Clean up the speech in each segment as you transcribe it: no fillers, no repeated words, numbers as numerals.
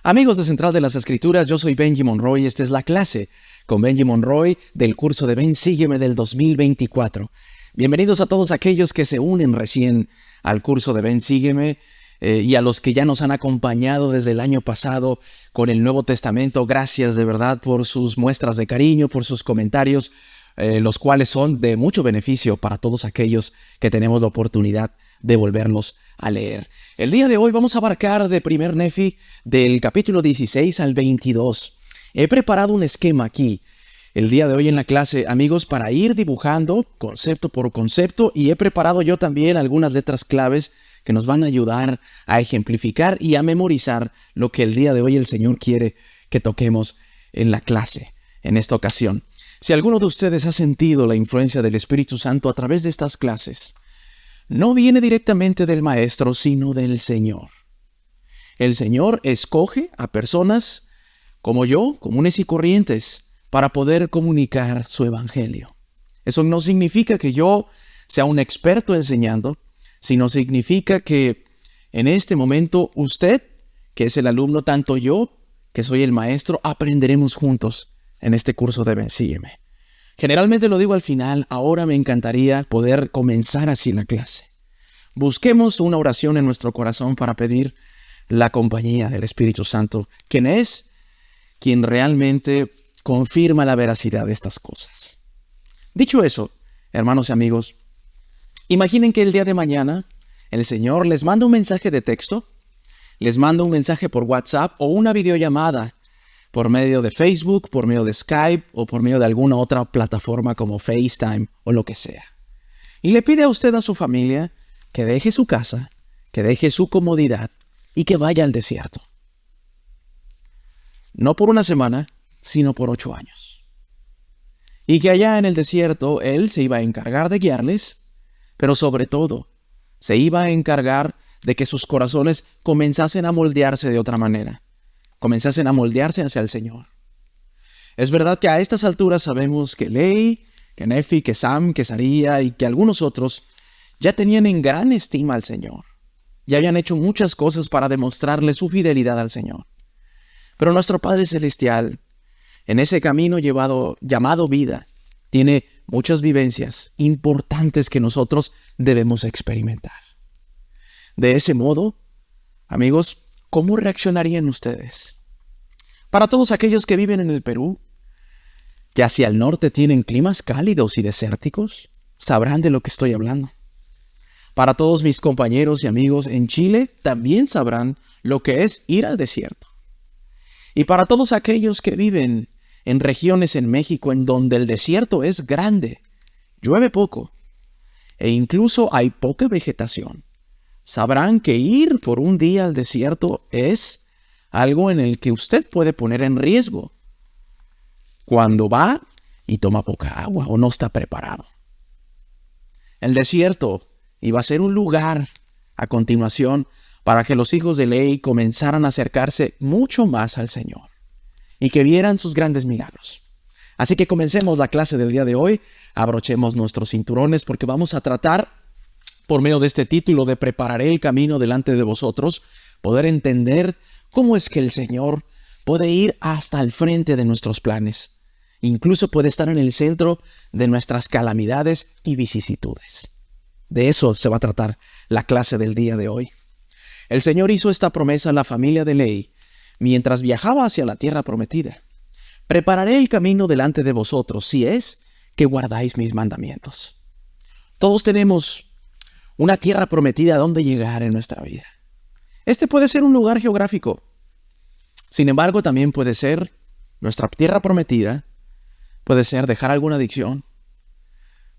Amigos de Central de las Escrituras, yo soy Benji Monroy y esta es la clase con Benji Monroy del curso de Ven Sígueme del 2024. Bienvenidos a todos aquellos que se unen recién al curso de Ven Sígueme y a los que ya nos han acompañado desde el año pasado con el Nuevo Testamento. Gracias de verdad por sus muestras de cariño, por sus comentarios, los cuales son de mucho beneficio para todos aquellos que tenemos la oportunidad de volverlos a leer. El día de hoy vamos a abarcar de primer Nefi del capítulo 16 al 22. He preparado un esquema aquí el día de hoy en la clase, amigos, para ir dibujando concepto por concepto, y he preparado yo también algunas letras claves que nos van a ayudar a ejemplificar y a memorizar lo que el día de hoy el Señor quiere que toquemos en la clase en esta ocasión. Si alguno de ustedes ha sentido la influencia del Espíritu Santo a través de estas clases, no viene directamente del maestro, sino del Señor. El Señor escoge a personas como yo, comunes y corrientes, para poder comunicar su evangelio. Eso no significa que yo sea un experto enseñando, sino significa que en este momento usted, que es el alumno, tanto yo, que soy el maestro, aprenderemos juntos en este curso de Ven Sígueme. Generalmente lo digo al final, ahora me encantaría poder comenzar así la clase. Busquemos una oración en nuestro corazón para pedir la compañía del Espíritu Santo, quien es quien realmente confirma la veracidad de estas cosas. Dicho eso, hermanos y amigos, imaginen que el día de mañana el Señor les manda un mensaje de texto, les manda un mensaje por WhatsApp o una videollamada por medio de Facebook, por medio de Skype o por medio de alguna otra plataforma como FaceTime o lo que sea. Y le pide a usted, a su familia, que deje su casa, que deje su comodidad y que vaya al desierto. No por una semana, sino por 8 años. Y que allá en el desierto Él se iba a encargar de guiarles, pero sobre todo se iba a encargar de que sus corazones comenzasen a moldearse de otra manera, comenzasen a moldearse hacia el Señor. Es verdad que a estas alturas sabemos que Ley, que Nefi, que Sam, que Saría y que algunos otros ya tenían en gran estima al Señor. Ya habían hecho muchas cosas para demostrarle su fidelidad al Señor. Pero nuestro Padre Celestial, en ese camino llamado vida, tiene muchas vivencias importantes que nosotros debemos experimentar. De ese modo, amigos, ¿cómo reaccionarían ustedes? Para todos aquellos que viven en el Perú, que hacia el norte tienen climas cálidos y desérticos, sabrán de lo que estoy hablando. Para todos mis compañeros y amigos en Chile, también sabrán lo que es ir al desierto. Y para todos aquellos que viven en regiones en México en donde el desierto es grande, llueve poco e incluso hay poca vegetación, sabrán que ir por un día al desierto es algo en el que usted puede poner en riesgo cuando va y toma poca agua o no está preparado. El desierto iba a ser un lugar a continuación para que los hijos de Ley comenzaran a acercarse mucho más al Señor y que vieran sus grandes milagros. Así que comencemos la clase del día de hoy, abrochemos nuestros cinturones porque vamos a tratar, por medio de este título de Prepararé el camino delante de vosotros, poder entender cómo es que el Señor puede ir hasta el frente de nuestros planes. Incluso puede estar en el centro de nuestras calamidades y vicisitudes. De eso se va a tratar la clase del día de hoy. El Señor hizo esta promesa a la familia de Ley mientras viajaba hacia la tierra prometida. Prepararé el camino delante de vosotros si es que guardáis mis mandamientos. Todos tenemos una tierra prometida a donde llegar en nuestra vida. Este puede ser un lugar geográfico. Sin embargo, también puede ser nuestra tierra prometida. Puede ser dejar alguna adicción.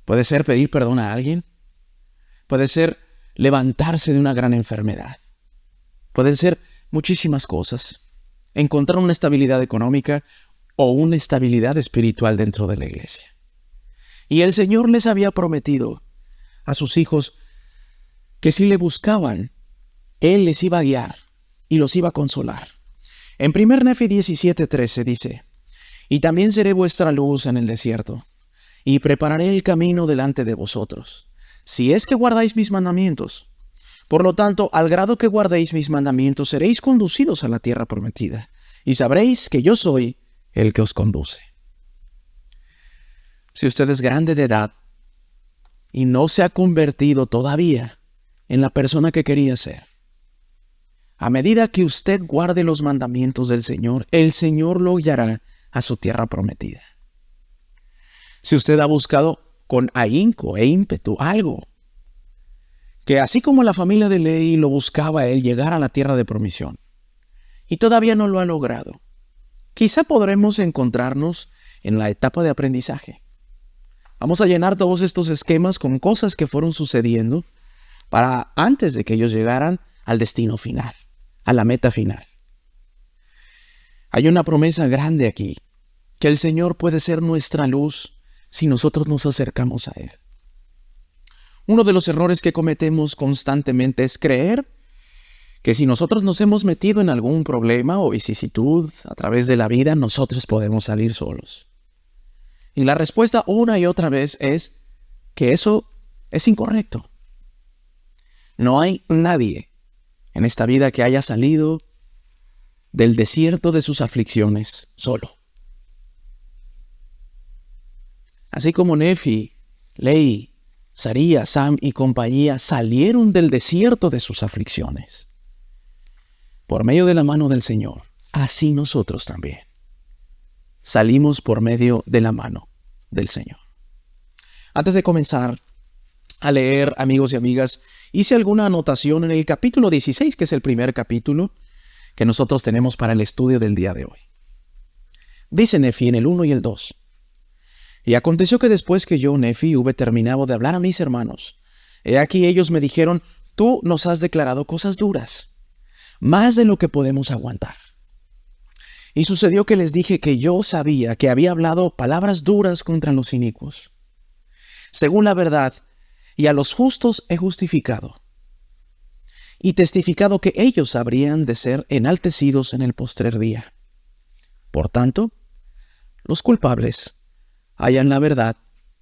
Puede ser pedir perdón a alguien. Puede ser levantarse de una gran enfermedad. Pueden ser muchísimas cosas. Encontrar una estabilidad económica o una estabilidad espiritual dentro de la iglesia. Y el Señor les había prometido a sus hijos que si le buscaban, Él les iba a guiar y los iba a consolar. En 1 Nefi 17:13 dice: Y también seré vuestra luz en el desierto, y prepararé el camino delante de vosotros, si es que guardáis mis mandamientos. Por lo tanto, al grado que guardéis mis mandamientos, seréis conducidos a la tierra prometida, y sabréis que yo soy el que os conduce. Si usted es grande de edad y no se ha convertido todavía en la persona que quería ser, a medida que usted guarde los mandamientos del Señor, el Señor lo guiará a su tierra prometida. Si usted ha buscado con ahínco e ímpetu algo, que así como la familia de Leví lo buscaba él llegar a la tierra de promisión, y todavía no lo ha logrado, quizá podremos encontrarnos en la etapa de aprendizaje. Vamos a llenar todos estos esquemas con cosas que fueron sucediendo para antes de que ellos llegaran al destino final, a la meta final. Hay una promesa grande aquí, que el Señor puede ser nuestra luz si nosotros nos acercamos a Él. Uno de los errores que cometemos constantemente es creer que si nosotros nos hemos metido en algún problema o vicisitud a través de la vida, nosotros podemos salir solos. Y la respuesta una y otra vez es que eso es incorrecto. No hay nadie en esta vida que haya salido del desierto de sus aflicciones solo. Así como Nefi, Lehi, Saría, Sam y compañía salieron del desierto de sus aflicciones por medio de la mano del Señor, así nosotros también salimos por medio de la mano del Señor. Antes de comenzar a leer, amigos y amigas, hice alguna anotación en el capítulo 16, que es el primer capítulo que nosotros tenemos para el estudio del día de hoy. Dice Nefi en el 1 y el 2. Y aconteció que después que yo, Nefi, hube terminado de hablar a mis hermanos, he aquí ellos me dijeron, tú nos has declarado cosas duras, más de lo que podemos aguantar. Y sucedió que les dije que yo sabía que había hablado palabras duras contra los inicuos, según la verdad, y a los justos he justificado, y testificado que ellos habrían de ser enaltecidos en el postrer día. Por tanto, los culpables hallan la verdad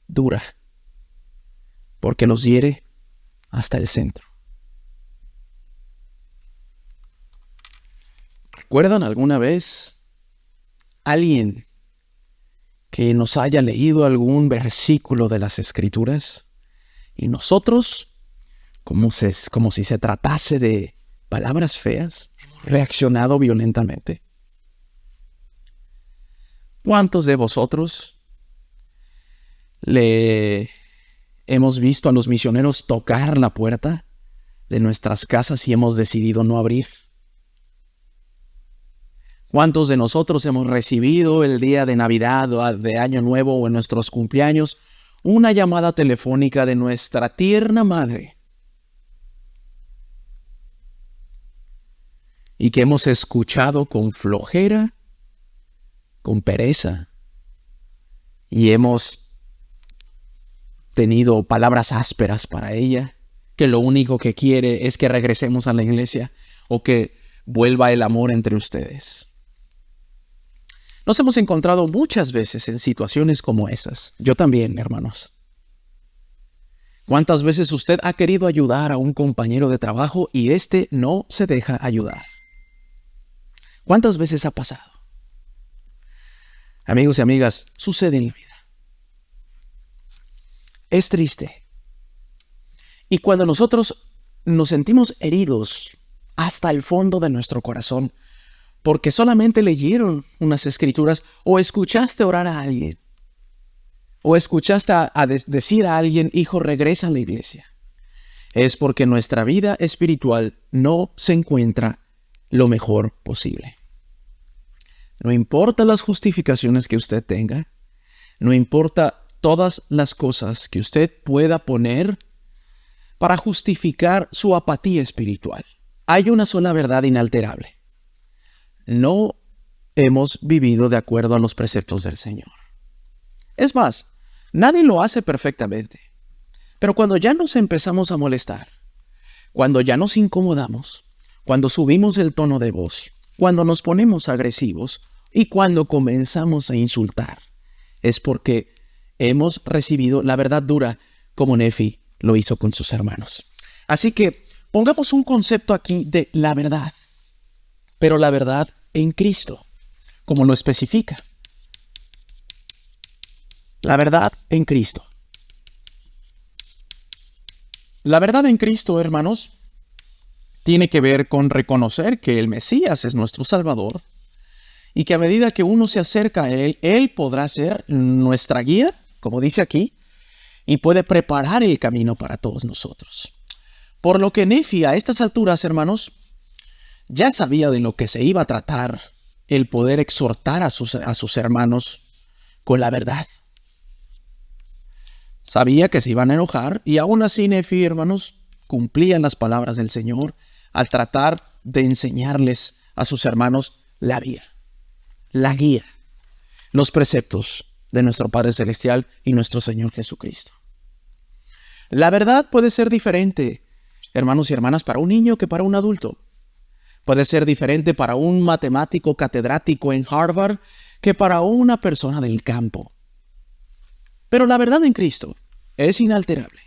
dura, porque los hiere hasta el centro. ¿Recuerdan alguna vez alguien que nos haya leído algún versículo de las Escrituras y nosotros, como si se tratase de palabras feas, hemos reaccionado violentamente? ¿Cuántos de vosotros le hemos visto a los misioneros tocar la puerta de nuestras casas y hemos decidido no abrir? ¿Cuántos de nosotros hemos recibido el día de Navidad o de Año Nuevo o en nuestros cumpleaños una llamada telefónica de nuestra tierna madre y que hemos escuchado con flojera, con pereza, y hemos tenido palabras ásperas para ella, que lo único que quiere es que regresemos a la iglesia o que vuelva el amor entre ustedes? Nos hemos encontrado muchas veces en situaciones como esas. Yo también, hermanos. ¿Cuántas veces usted ha querido ayudar a un compañero de trabajo y éste no se deja ayudar? ¿Cuántas veces ha pasado? Amigos y amigas, sucede en la vida. Es triste. Y cuando nosotros nos sentimos heridos hasta el fondo de nuestro corazón, porque solamente leyeron unas escrituras, o escuchaste orar a alguien, o escuchaste decir a alguien, hijo, regresa a la iglesia, es porque nuestra vida espiritual no se encuentra lo mejor posible. No importa las justificaciones que usted tenga, no importa todas las cosas que usted pueda poner para justificar su apatía espiritual. Hay una sola verdad inalterable. No hemos vivido de acuerdo a los preceptos del Señor. Es más, nadie lo hace perfectamente. Pero cuando ya nos empezamos a molestar, cuando ya nos incomodamos, cuando subimos el tono de voz, cuando nos ponemos agresivos y cuando comenzamos a insultar, es porque hemos recibido la verdad dura como Nefi lo hizo con sus hermanos. Así que Pongamos un concepto aquí de la verdad, pero la verdad en Cristo, como lo especifica. La verdad en Cristo. La verdad en Cristo, hermanos, tiene que ver con reconocer que el Mesías es nuestro Salvador y que a medida que uno se acerca a Él, Él podrá ser nuestra guía, como dice aquí, y puede preparar el camino para todos nosotros. Por lo que Nefi a estas alturas, hermanos, ya sabía de lo que se iba a tratar el poder exhortar a sus hermanos con la verdad. Sabía que se iban a enojar y aún así Nefi, hermanos, cumplían las palabras del Señor al tratar de enseñarles a sus hermanos la vía, la guía, los preceptos de nuestro Padre Celestial y nuestro Señor Jesucristo. La verdad puede ser diferente, hermanos y hermanas, para un niño que para un adulto. Puede ser diferente para un matemático catedrático en Harvard que para una persona del campo. Pero la verdad en Cristo es inalterable.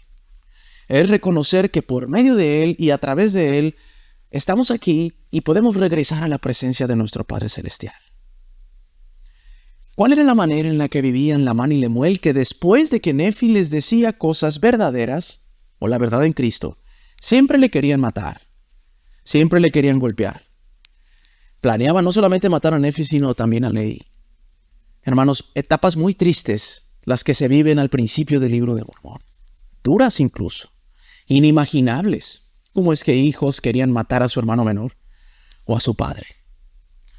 Es reconocer que por medio de Él y a través de Él estamos aquí y podemos regresar a la presencia de nuestro Padre Celestial. ¿Cuál era la manera en la que vivían Lamán y Lemuel que después de que Nefi les decía cosas verdaderas, o la verdad en Cristo, siempre le querían matar, siempre le querían golpear? Planeaban no solamente matar a Nefi, sino también a Lehi. Hermanos, etapas muy tristes las que se viven al principio del libro de Mormón. Duras incluso, inimaginables. ¿Cómo es que hijos querían matar a su hermano menor o a su padre?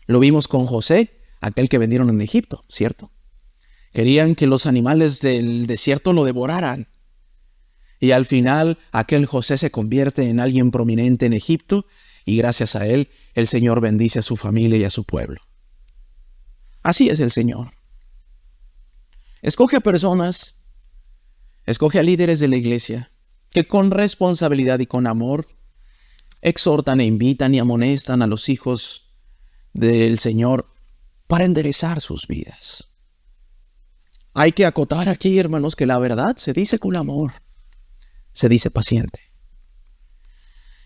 Lo vimos con José, aquel que vendieron en Egipto, ¿cierto? Querían que los animales del desierto lo devoraran. Y al final, aquel José se convierte en alguien prominente en Egipto y gracias a él, el Señor bendice a su familia y a su pueblo. Así es el Señor. Escoge a personas, escoge a líderes de la iglesia que con responsabilidad y con amor exhortan e invitan y amonestan a los hijos del Señor para enderezar sus vidas. Hay que acotar aquí, hermanos, que la verdad se dice con amor, se dice paciente.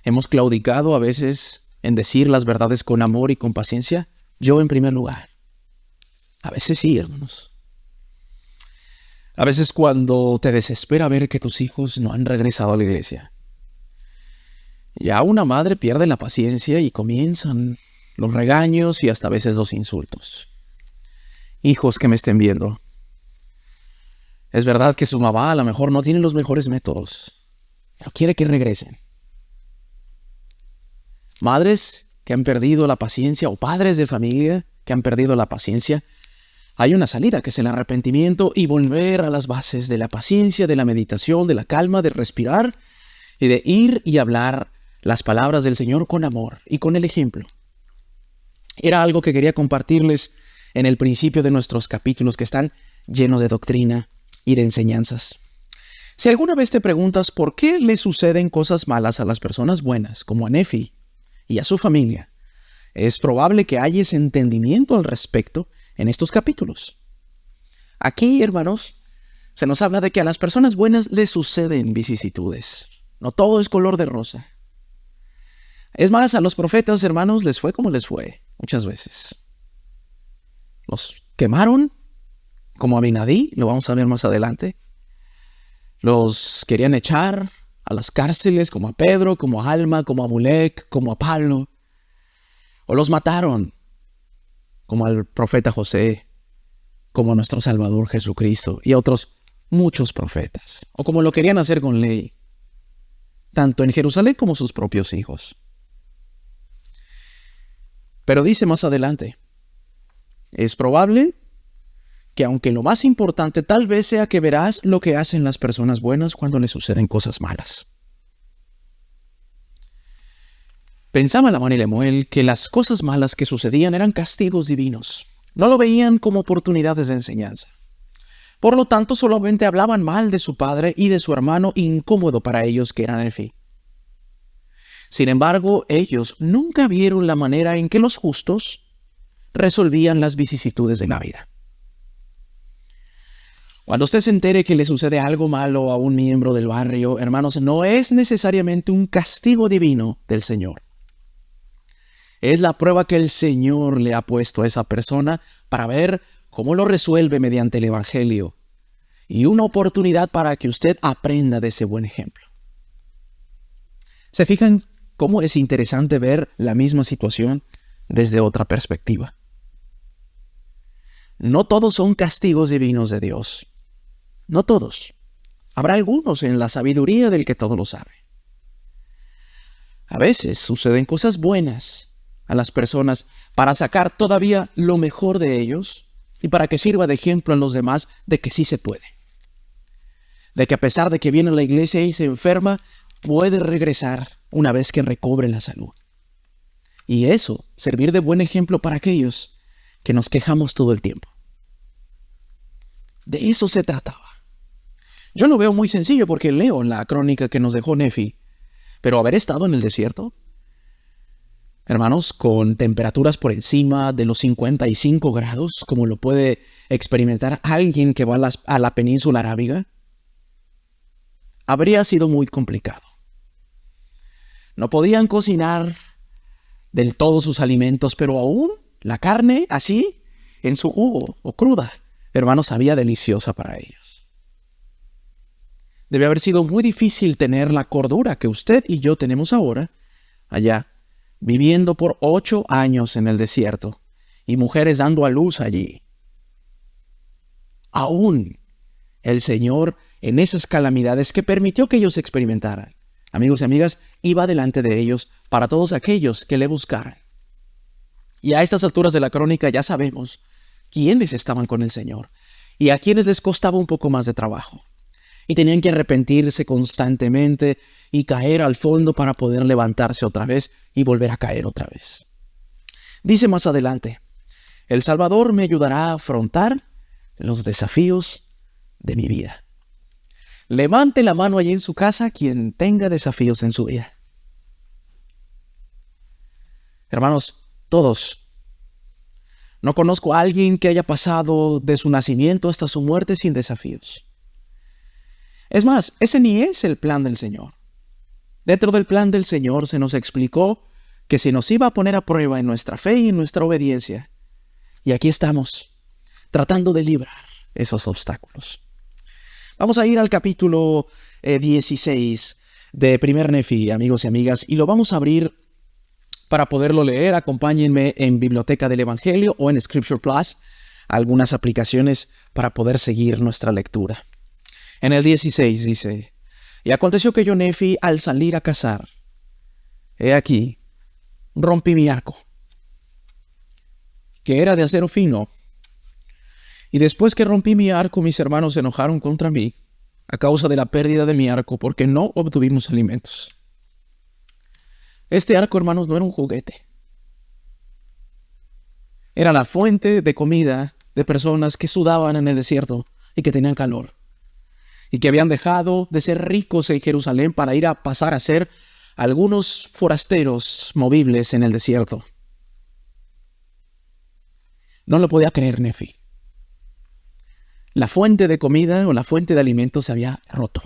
Hemos claudicado a veces en decir las verdades con amor y con paciencia, yo en primer lugar. A veces sí, hermanos. A veces cuando te desespera ver que tus hijos no han regresado a la iglesia. Ya una madre pierde la paciencia y comienzan los regaños y hasta a veces los insultos. Hijos que me estén viendo. Es verdad que su mamá a lo mejor no tiene los mejores métodos, pero quiere que regresen. Madres que han perdido la paciencia o padres de familia que han perdido la paciencia, hay una salida que es el arrepentimiento y volver a las bases de la paciencia, de la meditación, de la calma, de respirar y de ir y hablar las palabras del Señor con amor y con el ejemplo. Era algo que quería compartirles en el principio de nuestros capítulos que están llenos de doctrina y de enseñanzas. Si alguna vez te preguntas por qué le suceden cosas malas a las personas buenas, como a Nefi y a su familia, es probable que hayas entendimiento al respecto en estos capítulos. Aquí, hermanos, se nos habla de que a las personas buenas les suceden vicisitudes. No todo es color de rosa. Es más, a los profetas, hermanos, les fue como les fue, muchas veces. Los quemaron, como a Abinadí, lo vamos a ver más adelante. Los querían echar a las cárceles, como a Pedro, como a Alma, como a Mulek, como a Pablo. O los mataron, como al profeta José, como a nuestro Salvador Jesucristo y a otros muchos profetas. O como lo querían hacer con Lehi, tanto en Jerusalén como sus propios hijos. Pero dice más adelante, es probable que aunque lo más importante tal vez sea que verás lo que hacen las personas buenas cuando les suceden cosas malas. Pensaba Lamán y Lemuel que las cosas malas que sucedían eran castigos divinos. No lo veían como oportunidades de enseñanza. Por lo tanto, solamente hablaban mal de su padre y de su hermano incómodo para ellos que era Nefi. Sin embargo, ellos nunca vieron la manera en que los justos resolvían las vicisitudes de la vida. Cuando usted se entere que le sucede algo malo a un miembro del barrio, hermanos, no es necesariamente un castigo divino del Señor. Es la prueba que el Señor le ha puesto a esa persona para ver cómo lo resuelve mediante el Evangelio. Y una oportunidad para que usted aprenda de ese buen ejemplo. ¿Se fijan cómo es interesante ver la misma situación desde otra perspectiva? No todos son castigos divinos de Dios. No todos. Habrá algunos en la sabiduría del que todo lo sabe. A veces suceden cosas buenas a las personas para sacar todavía lo mejor de ellos y para que sirva de ejemplo a los demás de que sí se puede. De que a pesar de que viene a la iglesia y se enferma, puede regresar una vez que recobre la salud. Y eso, servir de buen ejemplo para aquellos que nos quejamos todo el tiempo. De eso se trataba. Yo lo veo muy sencillo porque leo la crónica que nos dejó Nefi, pero haber estado en el desierto, hermanos, con temperaturas por encima de los 55 grados, como lo puede experimentar alguien que va a la península arábiga, habría sido muy complicado. No podían cocinar del todo sus alimentos, pero aún la carne, así, en su jugo o cruda, hermanos, sabía deliciosa para ellos. Debe haber sido muy difícil tener la cordura que usted y yo tenemos ahora, allá, viviendo por 8 años en el desierto, y mujeres dando a luz allí. Aún el Señor, en esas calamidades que permitió que ellos experimentaran, amigos y amigas, iba delante de ellos para todos aquellos que le buscaran. Y a estas alturas de la crónica ya sabemos quiénes estaban con el Señor y a quienes les costaba un poco más de trabajo. Y tenían que arrepentirse constantemente y caer al fondo para poder levantarse otra vez y volver a caer otra vez. Dice más adelante, el Salvador me ayudará a afrontar los desafíos de mi vida. Levante la mano allí en su casa quien tenga desafíos en su vida. Hermanos, todos. No conozco a alguien que haya pasado de su nacimiento hasta su muerte sin desafíos. Es más, ese ni es el plan del Señor. Dentro del plan del Señor se nos explicó que se nos iba a poner a prueba en nuestra fe y en nuestra obediencia. Y aquí estamos, tratando de librar esos obstáculos. Vamos a ir al capítulo 16 de Primer Nefi, amigos y amigas, y lo vamos a abrir para poderlo leer. Acompáñenme en Biblioteca del Evangelio o en Scripture Plus, algunas aplicaciones para poder seguir nuestra lectura. En el 16 dice, y aconteció que yo, Nefi, al salir a cazar, he aquí, rompí mi arco, que era de acero fino. Y después que rompí mi arco, mis hermanos se enojaron contra mí a causa de la pérdida de mi arco, porque no obtuvimos alimentos. Este arco, hermanos, no era un juguete. Era la fuente de comida de personas que sudaban en el desierto y que tenían calor. Y que habían dejado de ser ricos en Jerusalén para ir a pasar a ser algunos forasteros movibles en el desierto. No lo podía creer Nefi. La fuente de comida o la fuente de alimentos se había roto.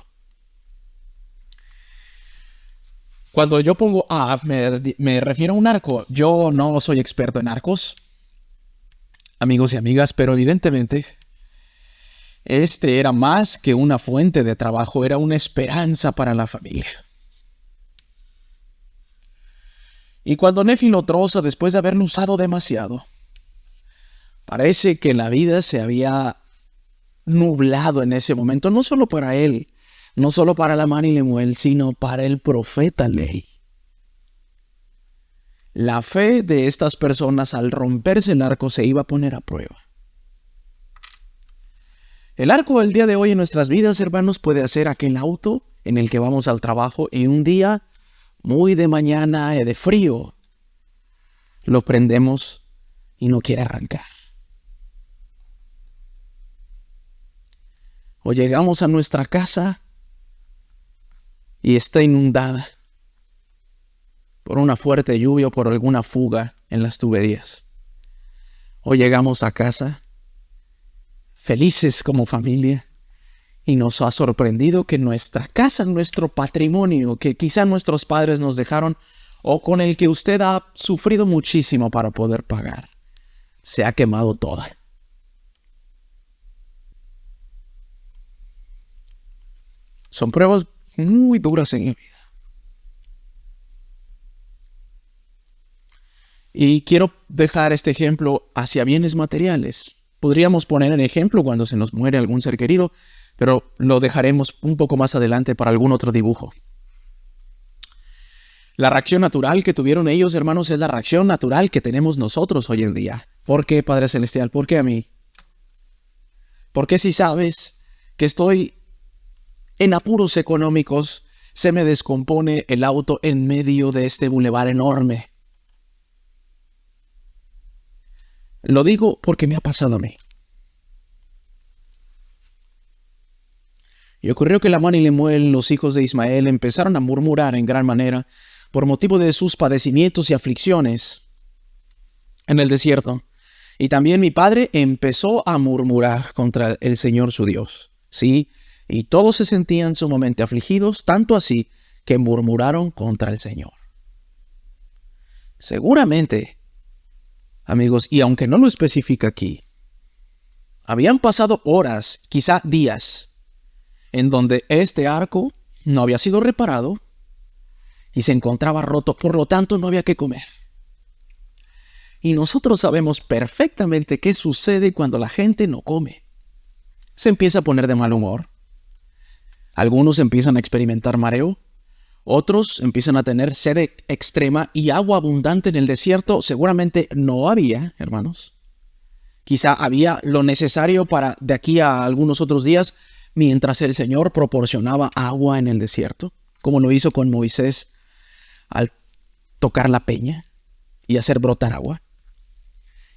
Cuando yo pongo me refiero a un arco. Yo no soy experto en arcos, amigos y amigas, pero evidentemente este era más que una fuente de trabajo, era una esperanza para la familia. Y cuando Nefi lo troza después de haberlo usado demasiado, parece que la vida se había nublado en ese momento, no solo para él, no solo para la mano y Lemuel, sino para el profeta Ley. La fe de estas personas al romperse el arco se iba a poner a prueba. El arco del día de hoy en nuestras vidas, hermanos, puede ser aquel auto en el que vamos al trabajo y un día muy de mañana de frío lo prendemos y no quiere arrancar. O llegamos a nuestra casa y está inundada por una fuerte lluvia o por alguna fuga en las tuberías. O llegamos a casa felices como familia Y nos ha sorprendido que nuestra casa, nuestro patrimonio, que quizá nuestros padres nos dejaron, o con el que usted ha sufrido muchísimo para poder pagar, se ha quemado toda. Son pruebas muy duras en la vida. Y quiero dejar este ejemplo hacia bienes materiales. Podríamos poner el ejemplo cuando se nos muere algún ser querido, pero lo dejaremos un poco más adelante para algún otro dibujo. La reacción natural que tuvieron ellos, hermanos, es la reacción natural que tenemos nosotros hoy en día. ¿Por qué, Padre Celestial? ¿Por qué a mí? ¿Por qué si sabes que estoy en apuros económicos, se me descompone el auto en medio de este bulevar enorme? Lo digo porque me ha pasado a mí. Y ocurrió que Lamán y Lemuel, los hijos de Ismael, empezaron a murmurar en gran manera por motivo de sus padecimientos y aflicciones en el desierto. Y también mi padre empezó a murmurar contra el Señor su Dios. Sí, y todos se sentían sumamente afligidos, tanto así que murmuraron contra el Señor. Seguramente, amigos, y aunque no lo especifica aquí, habían pasado horas, quizá días, en donde este arco no había sido reparado y se encontraba roto, por lo tanto no había que comer. Y nosotros sabemos perfectamente qué sucede cuando la gente no come. Se empieza a poner de mal humor. Algunos empiezan a experimentar mareo. Otros empiezan a tener sed extrema y agua abundante en el desierto. Seguramente no había, hermanos. Quizá había lo necesario para de aquí a algunos otros días, mientras el Señor proporcionaba agua en el desierto, como lo hizo con Moisés al tocar la peña y hacer brotar agua.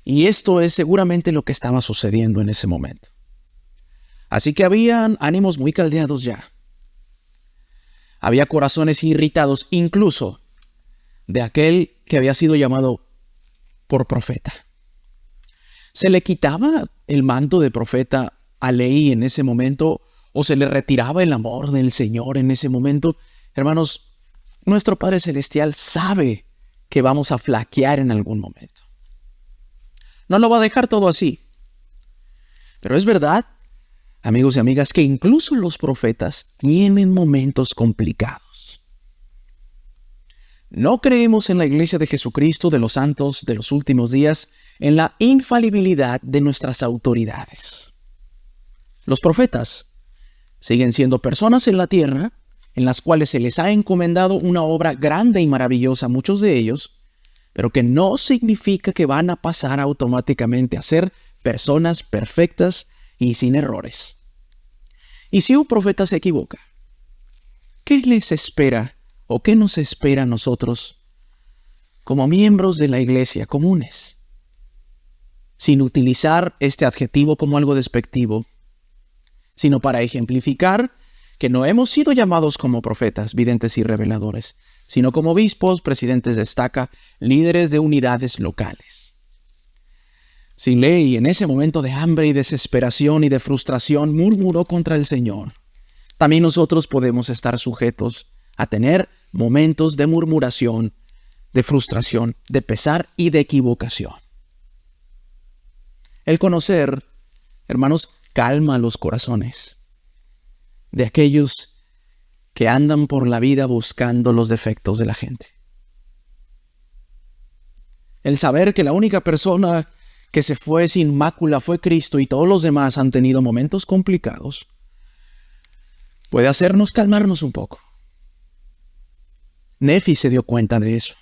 Y esto es seguramente lo que estaba sucediendo en ese momento. Así que habían ánimos muy caldeados ya. Había corazones irritados, incluso de aquel que había sido llamado por profeta. ¿Se le quitaba el manto de profeta a Leví en ese momento o se le retiraba el amor del Señor en ese momento? Hermanos, nuestro Padre Celestial sabe que vamos a flaquear en algún momento. No lo va a dejar todo así. Pero es verdad, amigos y amigas, que incluso los profetas tienen momentos complicados. No creemos en la Iglesia de Jesucristo de los santos de los últimos días, en la infalibilidad de nuestras autoridades. Los profetas siguen siendo personas en la tierra, en las cuales se les ha encomendado una obra grande y maravillosa a muchos de ellos, pero que no significa que van a pasar automáticamente a ser personas perfectas y sin errores. Y si un profeta se equivoca, ¿qué les espera o qué nos espera a nosotros como miembros de la iglesia comunes? Sin utilizar este adjetivo como algo despectivo, sino para ejemplificar que no hemos sido llamados como profetas, videntes y reveladores, sino como obispos, presidentes de estaca, líderes de unidades locales. Si Leví en ese momento de hambre y desesperación y de frustración murmuró contra el Señor, también nosotros podemos estar sujetos a tener momentos de murmuración, de frustración, de pesar y de equivocación. El conocer, hermanos, calma los corazones de aquellos que andan por la vida buscando los defectos de la gente. El saber que la única persona que se fue sin mácula fue Cristo y todos los demás han tenido momentos complicados, puede hacernos calmarnos un poco. Nefi se dio cuenta de eso.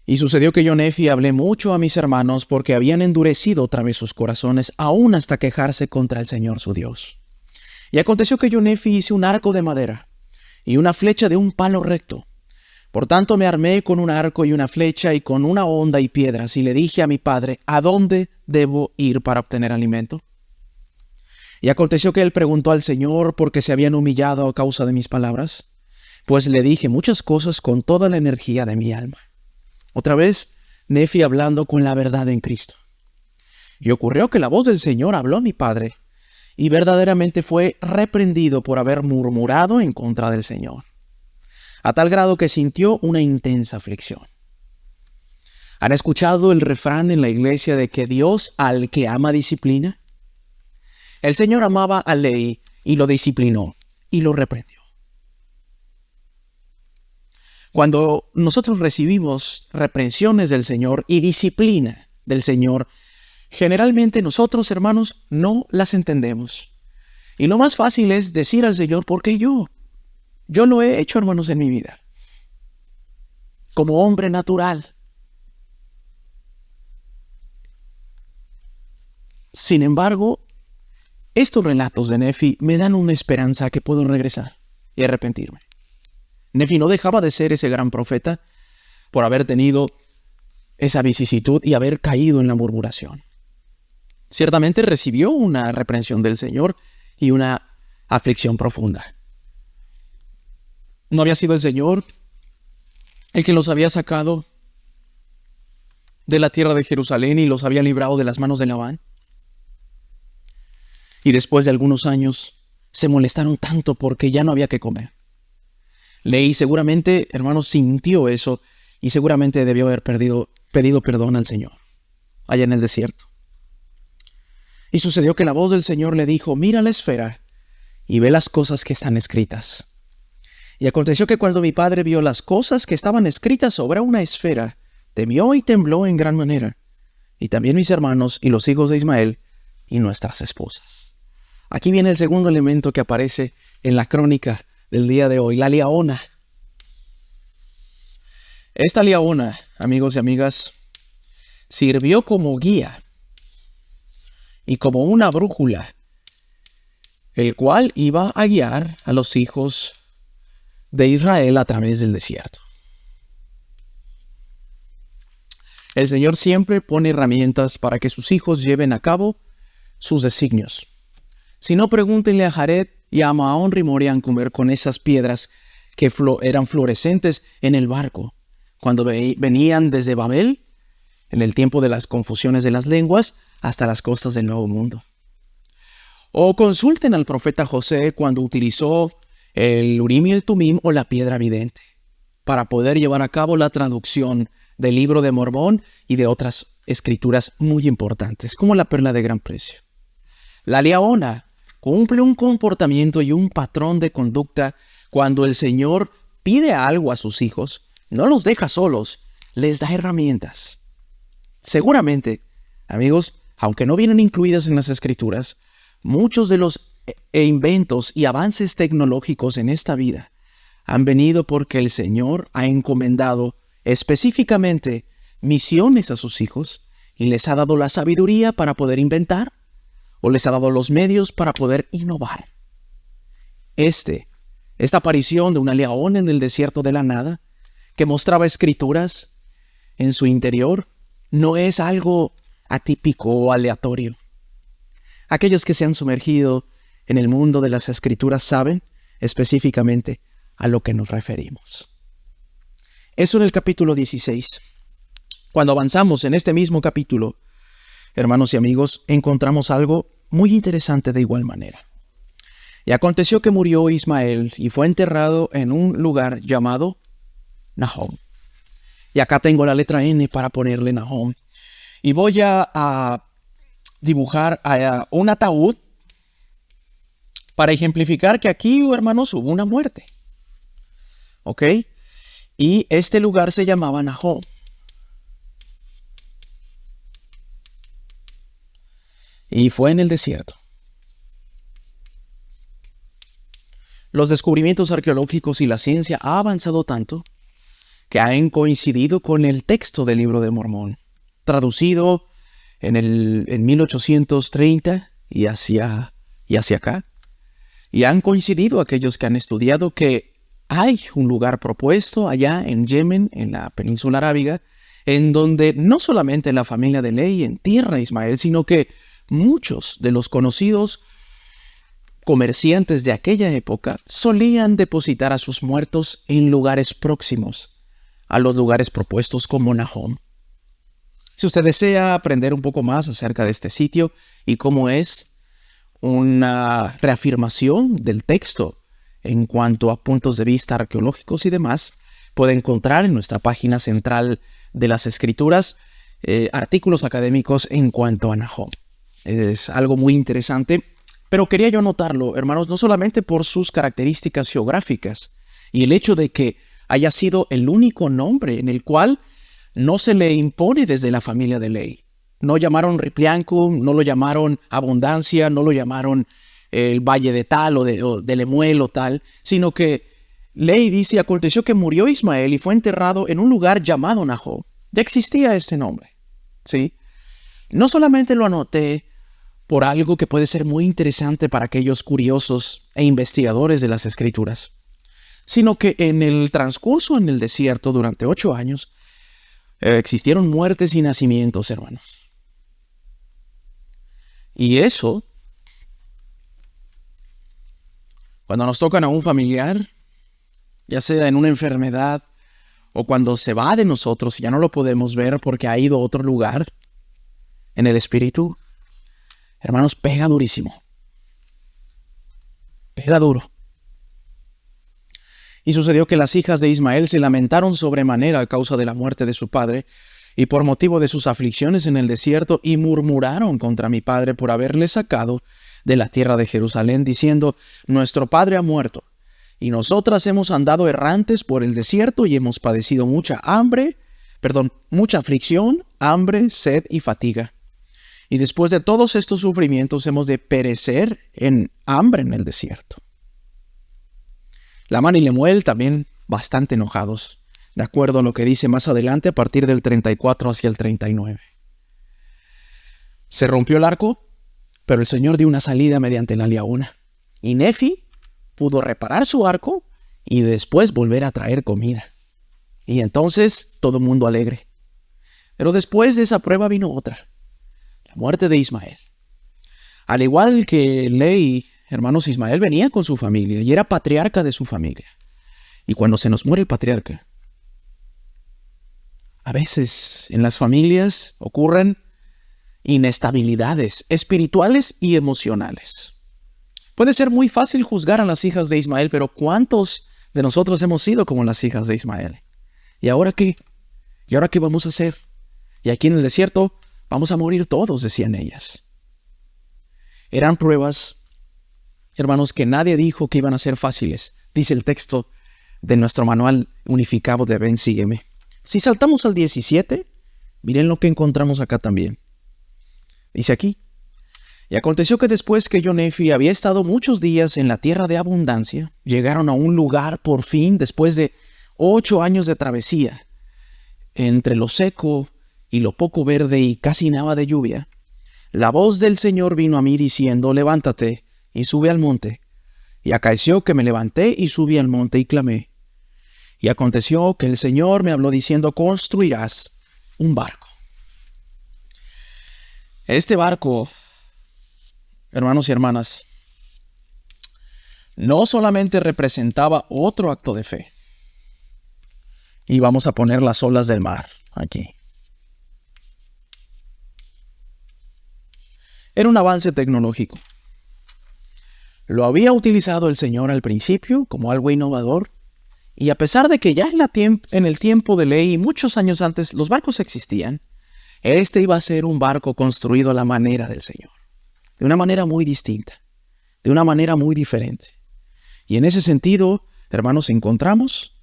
Y sucedió que yo, Nefi, hablé mucho a mis hermanos porque habían endurecido otra vez sus corazones, aún hasta quejarse contra el Señor su Dios. Y aconteció que yo, Nefi, hice un arco de madera y una flecha de un palo recto. Por tanto me armé con un arco y una flecha y con una honda y piedras, y le dije a mi padre, ¿a dónde debo ir para obtener alimento? Y aconteció que él preguntó al Señor por qué se habían humillado a causa de mis palabras. Pues le dije muchas cosas con toda la energía de mi alma. Otra vez, Nefi hablando con la verdad en Cristo. Y ocurrió que la voz del Señor habló a mi padre, y verdaderamente fue reprendido por haber murmurado en contra del Señor, a tal grado que sintió una intensa aflicción. ¿Han escuchado el refrán en la iglesia de que Dios al que ama disciplina? El Señor amaba a Lehi y lo disciplinó y lo reprendió. Cuando nosotros recibimos reprensiones del Señor y disciplina del Señor, generalmente nosotros, hermanos, no las entendemos. Y lo más fácil es decir al Señor, ¿por qué yo? Yo lo he hecho, hermanos, en mi vida. Como hombre natural. Sin embargo, estos relatos de Nefi me dan una esperanza que puedo regresar y arrepentirme. Nefi no dejaba de ser ese gran profeta por haber tenido esa vicisitud y haber caído en la murmuración. Ciertamente recibió una reprensión del Señor y una aflicción profunda. ¿No había sido el Señor el que los había sacado de la tierra de Jerusalén y los había librado de las manos de Labán? Y después de algunos años se molestaron tanto porque ya no había que comer. Leí seguramente, hermanos, sintió eso y seguramente debió haber pedido perdón al Señor allá en el desierto. Y sucedió que la voz del Señor le dijo, mira la esfera y ve las cosas que están escritas. Y aconteció que cuando mi padre vio las cosas que estaban escritas sobre una esfera, temió y tembló en gran manera. Y también mis hermanos y los hijos de Ismael y nuestras esposas. Aquí viene el segundo elemento que aparece en la crónica del día de hoy, la liaona. Esta liaona, amigos y amigas, sirvió como guía y como una brújula, el cual iba a guiar a los hijos de Israel a través del desierto. El Señor siempre pone herramientas para que sus hijos lleven a cabo sus designios. Si no, pregúntenle a Jared y a Maón Rimorian comer con esas piedras que eran fluorescentes en el barco, cuando venían desde Babel, en el tiempo de las confusiones de las lenguas, hasta las costas del Nuevo Mundo. O consulten al profeta José cuando utilizó el Urim y el Tumim o la piedra vidente, para poder llevar a cabo la traducción del libro de Mormón y de otras escrituras muy importantes, como la perla de gran precio. La liaona cumple un comportamiento y un patrón de conducta cuando el Señor pide algo a sus hijos, no los deja solos, les da herramientas. Seguramente, amigos, aunque no vienen incluidas en las escrituras, muchos de los inventos y avances tecnológicos en esta vida han venido porque el Señor ha encomendado específicamente misiones a sus hijos y les ha dado la sabiduría para poder inventar o les ha dado los medios para poder innovar. Esta aparición de una leona en el desierto de la nada, que mostraba escrituras en su interior, no es algo atípico o aleatorio. Aquellos que se han sumergido en el mundo de las escrituras saben específicamente a lo que nos referimos. Eso en el capítulo 16. Cuando avanzamos en este mismo capítulo, hermanos y amigos, encontramos algo muy interesante de igual manera. Y aconteció que murió Ismael y fue enterrado en un lugar llamado Nahom. Y acá tengo la letra N para ponerle Nahom. Y voy a dibujar un ataúd para ejemplificar que aquí, hermanos, hubo una muerte. ¿Ok? Y este lugar se llamaba Nahom. Y fue en el desierto. Los descubrimientos arqueológicos y la ciencia ha avanzado tanto que han coincidido con el texto del libro de Mormón, traducido en 1830 y hacia acá. Y han coincidido aquellos que han estudiado que hay un lugar propuesto allá en Yemen, en la península arábiga, en donde no solamente la familia de Lehi entierra a Ismael, sino que muchos de los conocidos comerciantes de aquella época solían depositar a sus muertos en lugares próximos a los lugares propuestos como Nahom. Si usted desea aprender un poco más acerca de este sitio y cómo es una reafirmación del texto en cuanto a puntos de vista arqueológicos y demás, puede encontrar en nuestra página central de las Escrituras artículos académicos en cuanto a Nahum. Es algo muy interesante, pero quería yo anotarlo, hermanos, no solamente por sus características geográficas y el hecho de que haya sido el único nombre en el cual no se le impone desde la familia de Ley. No llamaron Ripliancum, no lo llamaron Abundancia, no lo llamaron el Valle de tal o de Lemuel o tal, sino que Ley dice, aconteció que murió Ismael y fue enterrado en un lugar llamado Nahum. Ya existía este nombre, ¿sí? No solamente lo anoté por algo que puede ser muy interesante para aquellos curiosos e investigadores de las Escrituras, sino que en el transcurso en el desierto durante 8 años existieron muertes y nacimientos, hermanos. Y eso, cuando nos tocan a un familiar, ya sea en una enfermedad o cuando se va de nosotros y ya no lo podemos ver porque ha ido a otro lugar en el espíritu, hermanos, pega durísimo. Pega duro. Y sucedió que las hijas de Ismael se lamentaron sobremanera a causa de la muerte de su padre y por motivo de sus aflicciones en el desierto, y murmuraron contra mi padre por haberle sacado de la tierra de Jerusalén, diciendo, nuestro padre ha muerto, y nosotras hemos andado errantes por el desierto y hemos padecido mucha aflicción, hambre, sed y fatiga. Y después de todos estos sufrimientos hemos de perecer en hambre en el desierto. Labán y Lemuel también bastante enojados, de acuerdo a lo que dice más adelante a partir del 34 hacia el 39. Se rompió el arco, pero el Señor dio una salida mediante la liaona. Y Nefi pudo reparar su arco y después volver a traer comida. Y entonces todo el mundo alegre. Pero después de esa prueba vino otra, la muerte de Ismael. Al igual que Ley, hermanos, Ismael venía con su familia y era patriarca de su familia. Y cuando se nos muere el patriarca, a veces en las familias ocurren inestabilidades espirituales y emocionales. Puede ser muy fácil juzgar a las hijas de Ismael, pero ¿cuántos de nosotros hemos sido como las hijas de Ismael? ¿Y ahora qué? ¿Y ahora qué vamos a hacer? Y aquí en el desierto vamos a morir todos, decían ellas. Eran pruebas, hermanos, que nadie dijo que iban a ser fáciles. Dice el texto de nuestro manual unificado de Ven, sígueme. Si saltamos al 17, miren lo que encontramos acá también. Dice aquí, y aconteció que después que Nefi había estado muchos días en la tierra de abundancia, llegaron a un lugar por fin, después de 8 años de travesía, entre lo seco y lo poco verde y casi nada de lluvia. La voz del Señor vino a mí diciendo, levántate y sube al monte. Y acaeció que me levanté y subí al monte y clamé. Y aconteció que el Señor me habló diciendo, construirás un barco. Este barco, hermanos y hermanas, no solamente representaba otro acto de fe. Y vamos a poner las olas del mar aquí. Era un avance tecnológico. Lo había utilizado el Señor al principio como algo innovador. Y a pesar de que ya en el tiempo de Ley y muchos años antes los barcos existían, este iba a ser un barco construido a la manera del Señor. De una manera muy distinta. De una manera muy diferente. Y en ese sentido, hermanos, encontramos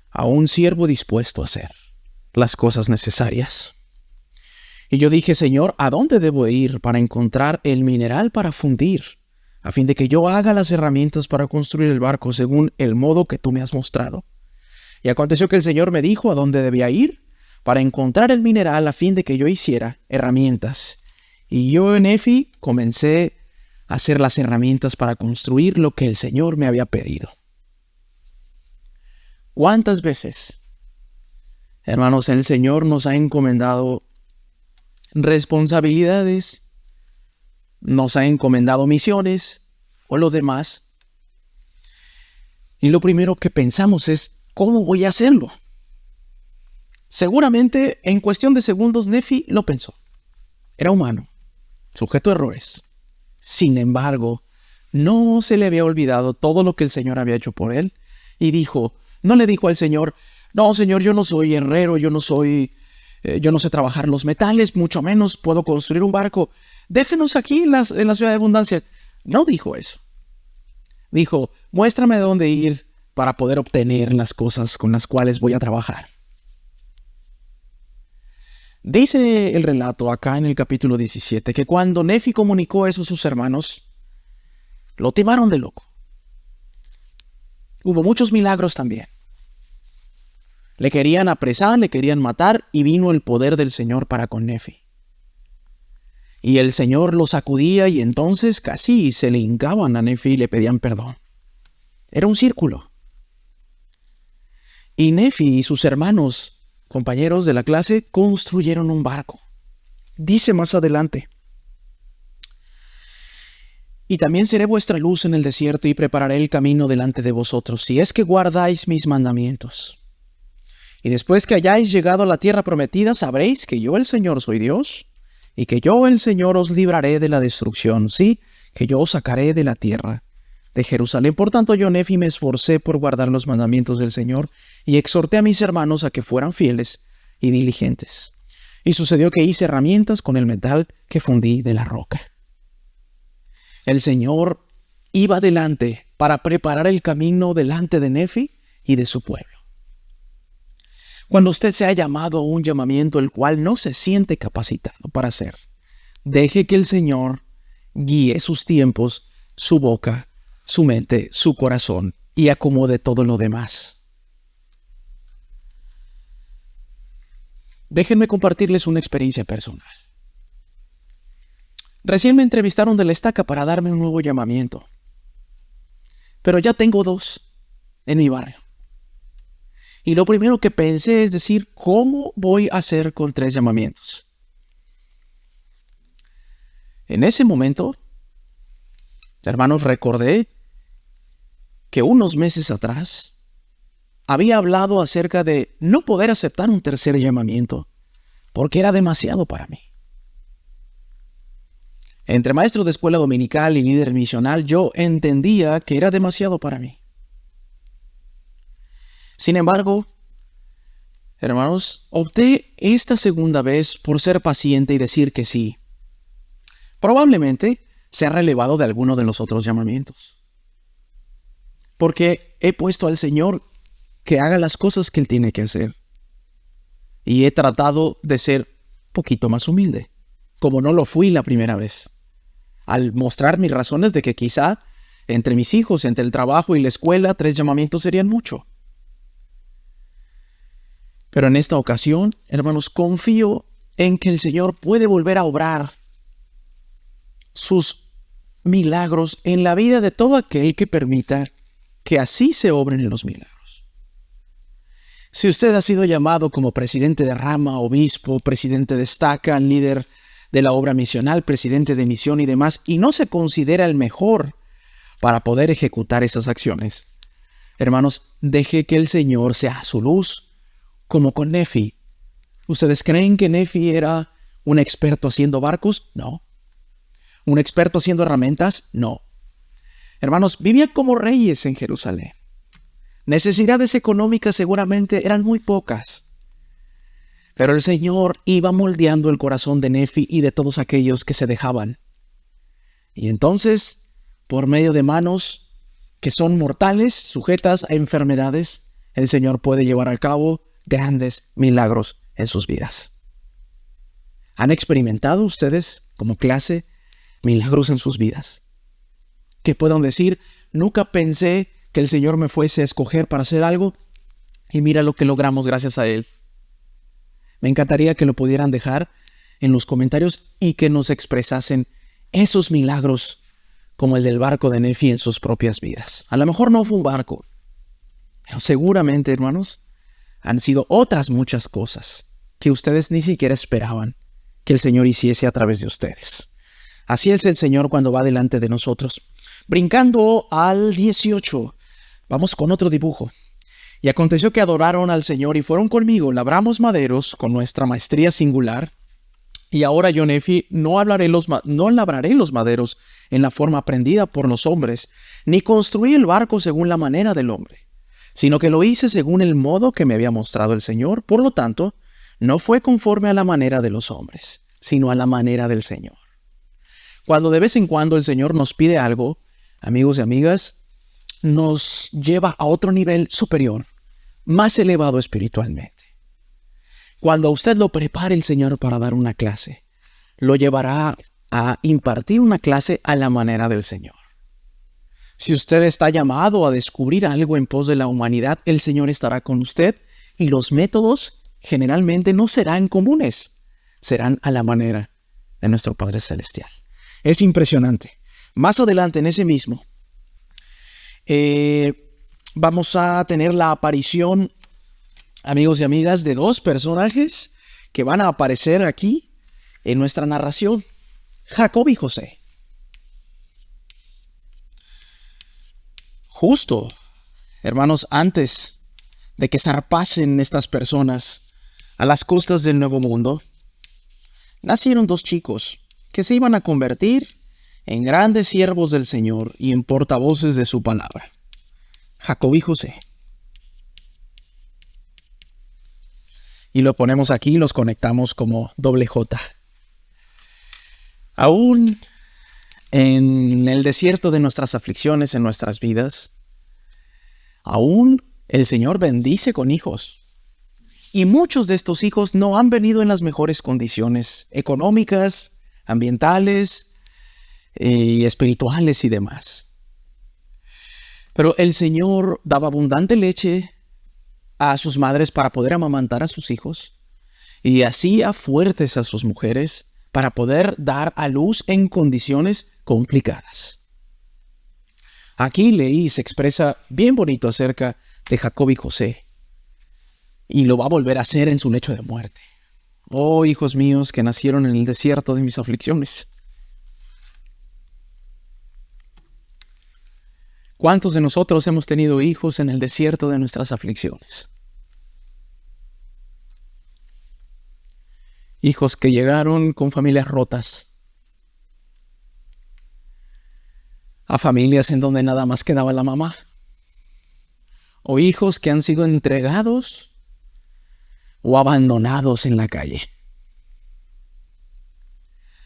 a un siervo dispuesto a hacer las cosas necesarias. Y yo dije, Señor, ¿a dónde debo ir para encontrar el mineral para fundir? A fin de que yo haga las herramientas para construir el barco según el modo que tú me has mostrado. Y aconteció que el Señor me dijo a dónde debía ir para encontrar el mineral a fin de que yo hiciera herramientas. Y yo, Nefi, comencé a hacer las herramientas para construir lo que el Señor me había pedido. ¿Cuántas veces, hermanos, el Señor nos ha encomendado responsabilidades, nos ha encomendado misiones o lo demás? Y lo primero que pensamos es, ¿cómo voy a hacerlo? Seguramente en cuestión de segundos Nefi lo pensó. Era humano, sujeto a errores. Sin embargo, no se le había olvidado todo lo que el Señor había hecho por él y no le dijo al Señor: no, Señor, yo no soy herrero, yo no sé trabajar los metales, mucho menos puedo construir un barco. Déjenos aquí en la ciudad de abundancia. No dijo eso. Dijo: muéstrame dónde ir para poder obtener las cosas con las cuales voy a trabajar. Dice el relato acá en el capítulo 17 que cuando Nefi comunicó eso a sus hermanos, lo timaron de loco. Hubo muchos milagros también. Le querían apresar, le querían matar, y vino el poder del Señor para con Nefi. Y el Señor lo sacudía y entonces casi se le hincaban a Nefi y le pedían perdón. Era un círculo. Y Nefi y sus hermanos, compañeros de la clase, construyeron un barco. Dice más adelante: y también seré vuestra luz en el desierto y prepararé el camino delante de vosotros, si es que guardáis mis mandamientos. Y después que hayáis llegado a la tierra prometida, sabréis que yo el Señor soy Dios, y que yo el Señor os libraré de la destrucción, sí, que yo os sacaré de la tierra de Jerusalén. Por tanto, yo, Nefi, me esforcé por guardar los mandamientos del Señor, y exhorté a mis hermanos a que fueran fieles y diligentes. Y sucedió que hice herramientas con el metal que fundí de la roca. El Señor iba delante para preparar el camino delante de Nefi y de su pueblo. Cuando usted se ha llamado a un llamamiento el cual no se siente capacitado para hacer, deje que el Señor guíe sus tiempos, su boca, su mente, su corazón, y acomode todo lo demás. Déjenme compartirles una experiencia personal. Recién me entrevistaron de la estaca para darme un nuevo llamamiento, pero ya tengo 2 en mi barrio. Y lo primero que pensé es decir: ¿cómo voy a hacer con 3 llamamientos? En ese momento, hermanos, recordé que unos meses atrás había hablado acerca de no poder aceptar un tercer llamamiento porque era demasiado para mí. Entre maestro de escuela dominical y líder misional, yo entendía que era demasiado para mí. Sin embargo, hermanos, opté esta segunda vez por ser paciente y decir que sí. Probablemente sea relevado de alguno de los otros llamamientos, porque he puesto al Señor que haga las cosas que Él tiene que hacer. Y he tratado de ser un poquito más humilde, como no lo fui la primera vez, al mostrar mis razones de que quizá entre mis hijos, entre el trabajo y la escuela, 3 llamamientos serían mucho. Pero en esta ocasión, hermanos, confío en que el Señor puede volver a obrar sus milagros en la vida de todo aquel que permita que así se obren en los milagros. Si usted ha sido llamado como presidente de rama, obispo, presidente de estaca, líder de la obra misional, presidente de misión y demás, y no se considera el mejor para poder ejecutar esas acciones, hermanos, deje que el Señor sea su luz, como con Nefi. ¿Ustedes creen que Nefi era un experto haciendo barcos? No. ¿Un experto haciendo herramientas? No. Hermanos, vivían como reyes en Jerusalén. Necesidades económicas seguramente eran muy pocas. Pero el Señor iba moldeando el corazón de Nefi y de todos aquellos que se dejaban. Y entonces, por medio de manos que son mortales, sujetas a enfermedades, el Señor puede llevar a cabo grandes milagros en sus vidas. ¿Han experimentado ustedes como clase milagros en sus vidas? Que puedan decir: nunca pensé que el Señor me fuese a escoger para hacer algo y mira lo que logramos gracias a Él. Me encantaría que lo pudieran dejar en los comentarios y que nos expresasen esos milagros como el del barco de Nefi en sus propias vidas. A lo mejor no fue un barco, pero seguramente, hermanos, han sido otras muchas cosas que ustedes ni siquiera esperaban que el Señor hiciese a través de ustedes. Así es el Señor cuando va delante de nosotros. Brincando al 18, vamos con otro dibujo. Y aconteció que adoraron al Señor y fueron conmigo, labramos maderos con nuestra maestría singular, Y ahora yo, Nefi, no labraré los maderos en la forma aprendida por los hombres, ni construí el barco según la manera del hombre, sino que lo hice según el modo que me había mostrado el Señor. Por lo tanto, no fue conforme a la manera de los hombres, sino a la manera del Señor. Cuando de vez en cuando el Señor nos pide algo, amigos y amigas, nos lleva a otro nivel superior, más elevado espiritualmente. Cuando a usted lo prepare el Señor para dar una clase, lo llevará a impartir una clase a la manera del Señor. Si usted está llamado a descubrir algo en pos de la humanidad, el Señor estará con usted y los métodos generalmente no serán comunes, serán a la manera de nuestro Padre Celestial. Es impresionante. Más adelante en ese mismo, vamos a tener la aparición, amigos y amigas, de dos personajes que van a aparecer aquí en nuestra narración: Jacob y José. Justo, hermanos, antes de que zarpasen estas personas a las costas del Nuevo Mundo, nacieron dos chicos que se iban a convertir en grandes siervos del Señor y en portavoces de su palabra: Jacob y José. Y lo ponemos aquí, los conectamos como doble J. Aún en el desierto de nuestras aflicciones en nuestras vidas, aún el Señor bendice con hijos. Y muchos de estos hijos no han venido en las mejores condiciones económicas, ambientales y espirituales y demás. Pero el Señor daba abundante leche a sus madres para poder amamantar a sus hijos y hacía fuertes a sus mujeres para poder dar a luz en condiciones complicadas. Aquí leí y se expresa bien bonito acerca de Jacob y José, y lo va a volver a hacer en su lecho de muerte. Oh, hijos míos que nacieron en el desierto de mis aflicciones. ¿Cuántos de nosotros hemos tenido hijos en el desierto de nuestras aflicciones? Hijos que llegaron con familias rotas, a familias en donde nada más quedaba la mamá, o hijos que han sido entregados o abandonados en la calle.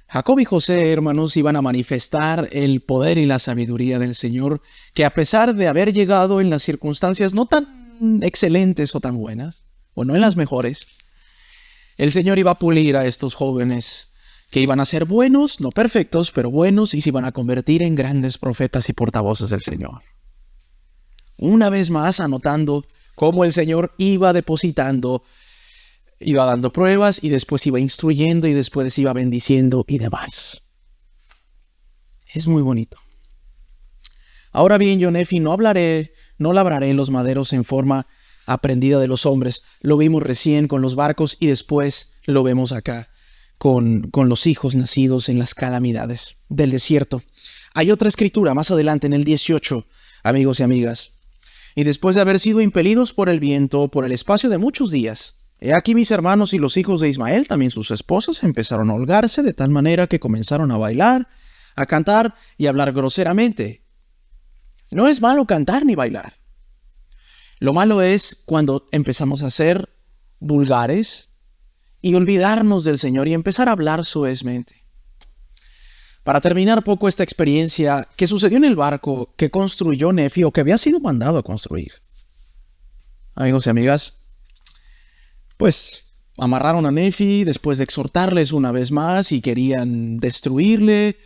Jacob y José, hermanos, iban a manifestar el poder y la sabiduría del Señor, que a pesar de haber llegado en las circunstancias no tan excelentes o tan buenas, o no en las mejores, el Señor iba a pulir a estos jóvenes que iban a ser buenos, no perfectos, pero buenos, y se iban a convertir en grandes profetas y portavoces del Señor. Una vez más, anotando cómo el Señor iba depositando, iba dando pruebas y después iba instruyendo y después iba bendiciendo y demás. Es muy bonito. Ahora bien, yo, Nefi, no labraré los maderos en forma aprendida de los hombres. Lo vimos recién con los barcos y después lo vemos acá con los hijos nacidos en las calamidades del desierto. Hay otra escritura más adelante en el 18, amigos y amigas. Y después de haber sido impelidos por el viento por el espacio de muchos días, he aquí mis hermanos y los hijos de Ismael, también sus esposas, empezaron a holgarse de tal manera que comenzaron a bailar, a cantar y a hablar groseramente. No es malo cantar ni bailar. Lo malo es cuando empezamos a ser vulgares y olvidarnos del Señor y empezar a hablar soezmente. Para terminar poco esta experiencia que sucedió en el barco que construyó Nefi, o que había sido mandado a construir. Amigos y amigas, pues amarraron a Nefi después de exhortarles una vez más y querían destruirle,